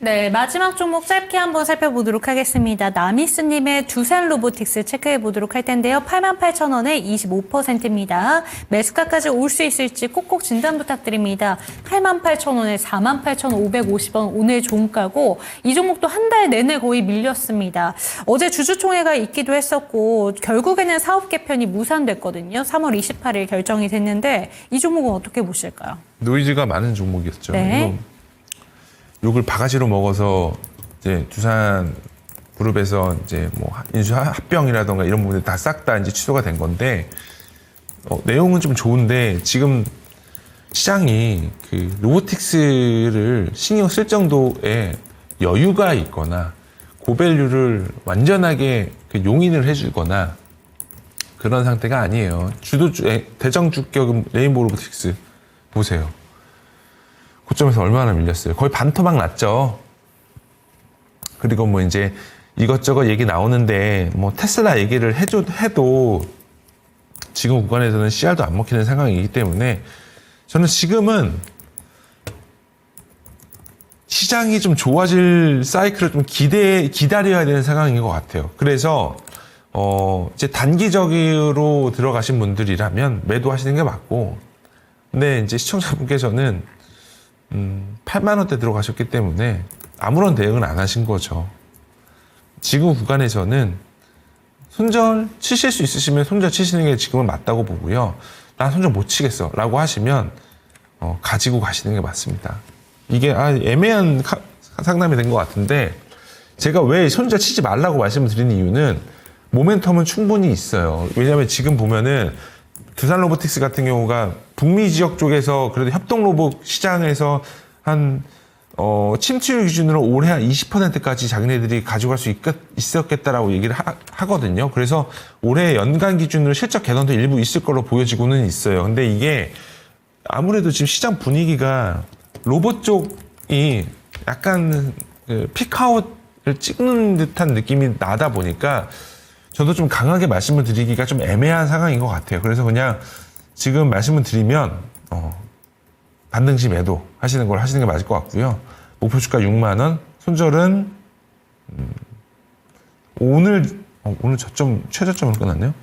네, 마지막 종목 짧게 한번 살펴보도록 하겠습니다. 나미스님의 두산 로보틱스 체크해 보도록 할 텐데요. 88,000원에 25%입니다. 매수가까지 올 수 있을지 꼭꼭 진단 부탁드립니다. 88,000원에 48,550원 오늘 종가고 이 종목도 한 달 내내 거의 밀렸습니다. 어제 주주총회가 있기도 했었고 결국에는 사업 개편이 무산됐거든요. 3월 28일 결정이 됐는데 이 종목은 어떻게 보실까요? 노이즈가 많은 종목이었죠. 네. 욕을 바가지로 먹어서 이제 두산 그룹에서 이제 뭐 인수 합병이라던가 이런 부분들 다 싹 다 이제 취소가 된 건데 내용은 좀 좋은데 지금 시장이 그 로보틱스를 신경 쓸 정도의 여유가 있거나 고밸류를 완전하게 그 용인을 해주거나 그런 상태가 아니에요. 대정주격 레인보우 로보틱스 보세요. 고점에서 얼마나 밀렸어요. 거의 반토막 났죠. 그리고 뭐 이제 이것저것 얘기 나오는데 뭐 테슬라 얘기를 해도 지금 구간에서는 CR도 안 먹히는 상황이기 때문에 저는 지금은 시장이 좀 좋아질 사이클을 좀 기다려야 되는 상황인 것 같아요. 그래서 이제 단기적으로 들어가신 분들이라면 매도하시는 게 맞고, 근데 이제 시청자분께서는 8만 원대 들어가셨기 때문에 아무런 대응은 안 하신 거죠. 지금 구간에서는 손절 치실 수 있으시면 손절 치시는 게 지금은 맞다고 보고요. 난 손절 못 치겠어 라고 하시면 가지고 가시는 게 맞습니다. 이게 애매한 상담이 된 것 같은데 제가 왜 손절 치지 말라고 말씀을 드리는 이유는 모멘텀은 충분히 있어요. 왜냐하면 지금 보면은 두산 로보틱스 같은 경우가 북미 지역 쪽에서 그래도 협동 로봇 시장에서 한 침투율 기준으로 올해 한 20%까지 자기네들이 가져갈 수 있었겠다라고 얘기를 하거든요. 그래서 올해 연간 기준으로 실적 개선도 일부 있을 걸로 보여지고는 있어요. 근데 이게 아무래도 지금 시장 분위기가 로봇 쪽이 약간 피크아웃을 찍는 듯한 느낌이 나다 보니까 저도 좀 강하게 말씀을 드리기가 좀 애매한 상황인 것 같아요. 그래서 그냥 지금 말씀을 드리면 반등시 매도 하시는 걸 하시는 게 맞을 것 같고요. 목표 주가 6만 원, 손절은 오늘 최저점으로 끝났네요.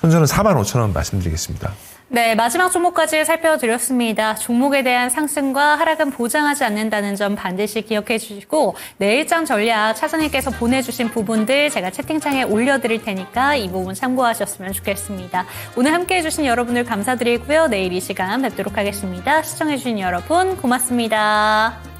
손절은 45,000원 말씀드리겠습니다. 네, 마지막 종목까지 살펴드렸습니다. 종목에 대한 상승과 하락은 보장하지 않는다는 점 반드시 기억해 주시고 내일장 전략 차장님께서 보내주신 부분들 제가 채팅창에 올려드릴 테니까 이 부분 참고하셨으면 좋겠습니다. 오늘 함께해 주신 여러분들 감사드리고요. 내일 이 시간 뵙도록 하겠습니다. 시청해 주신 여러분 고맙습니다.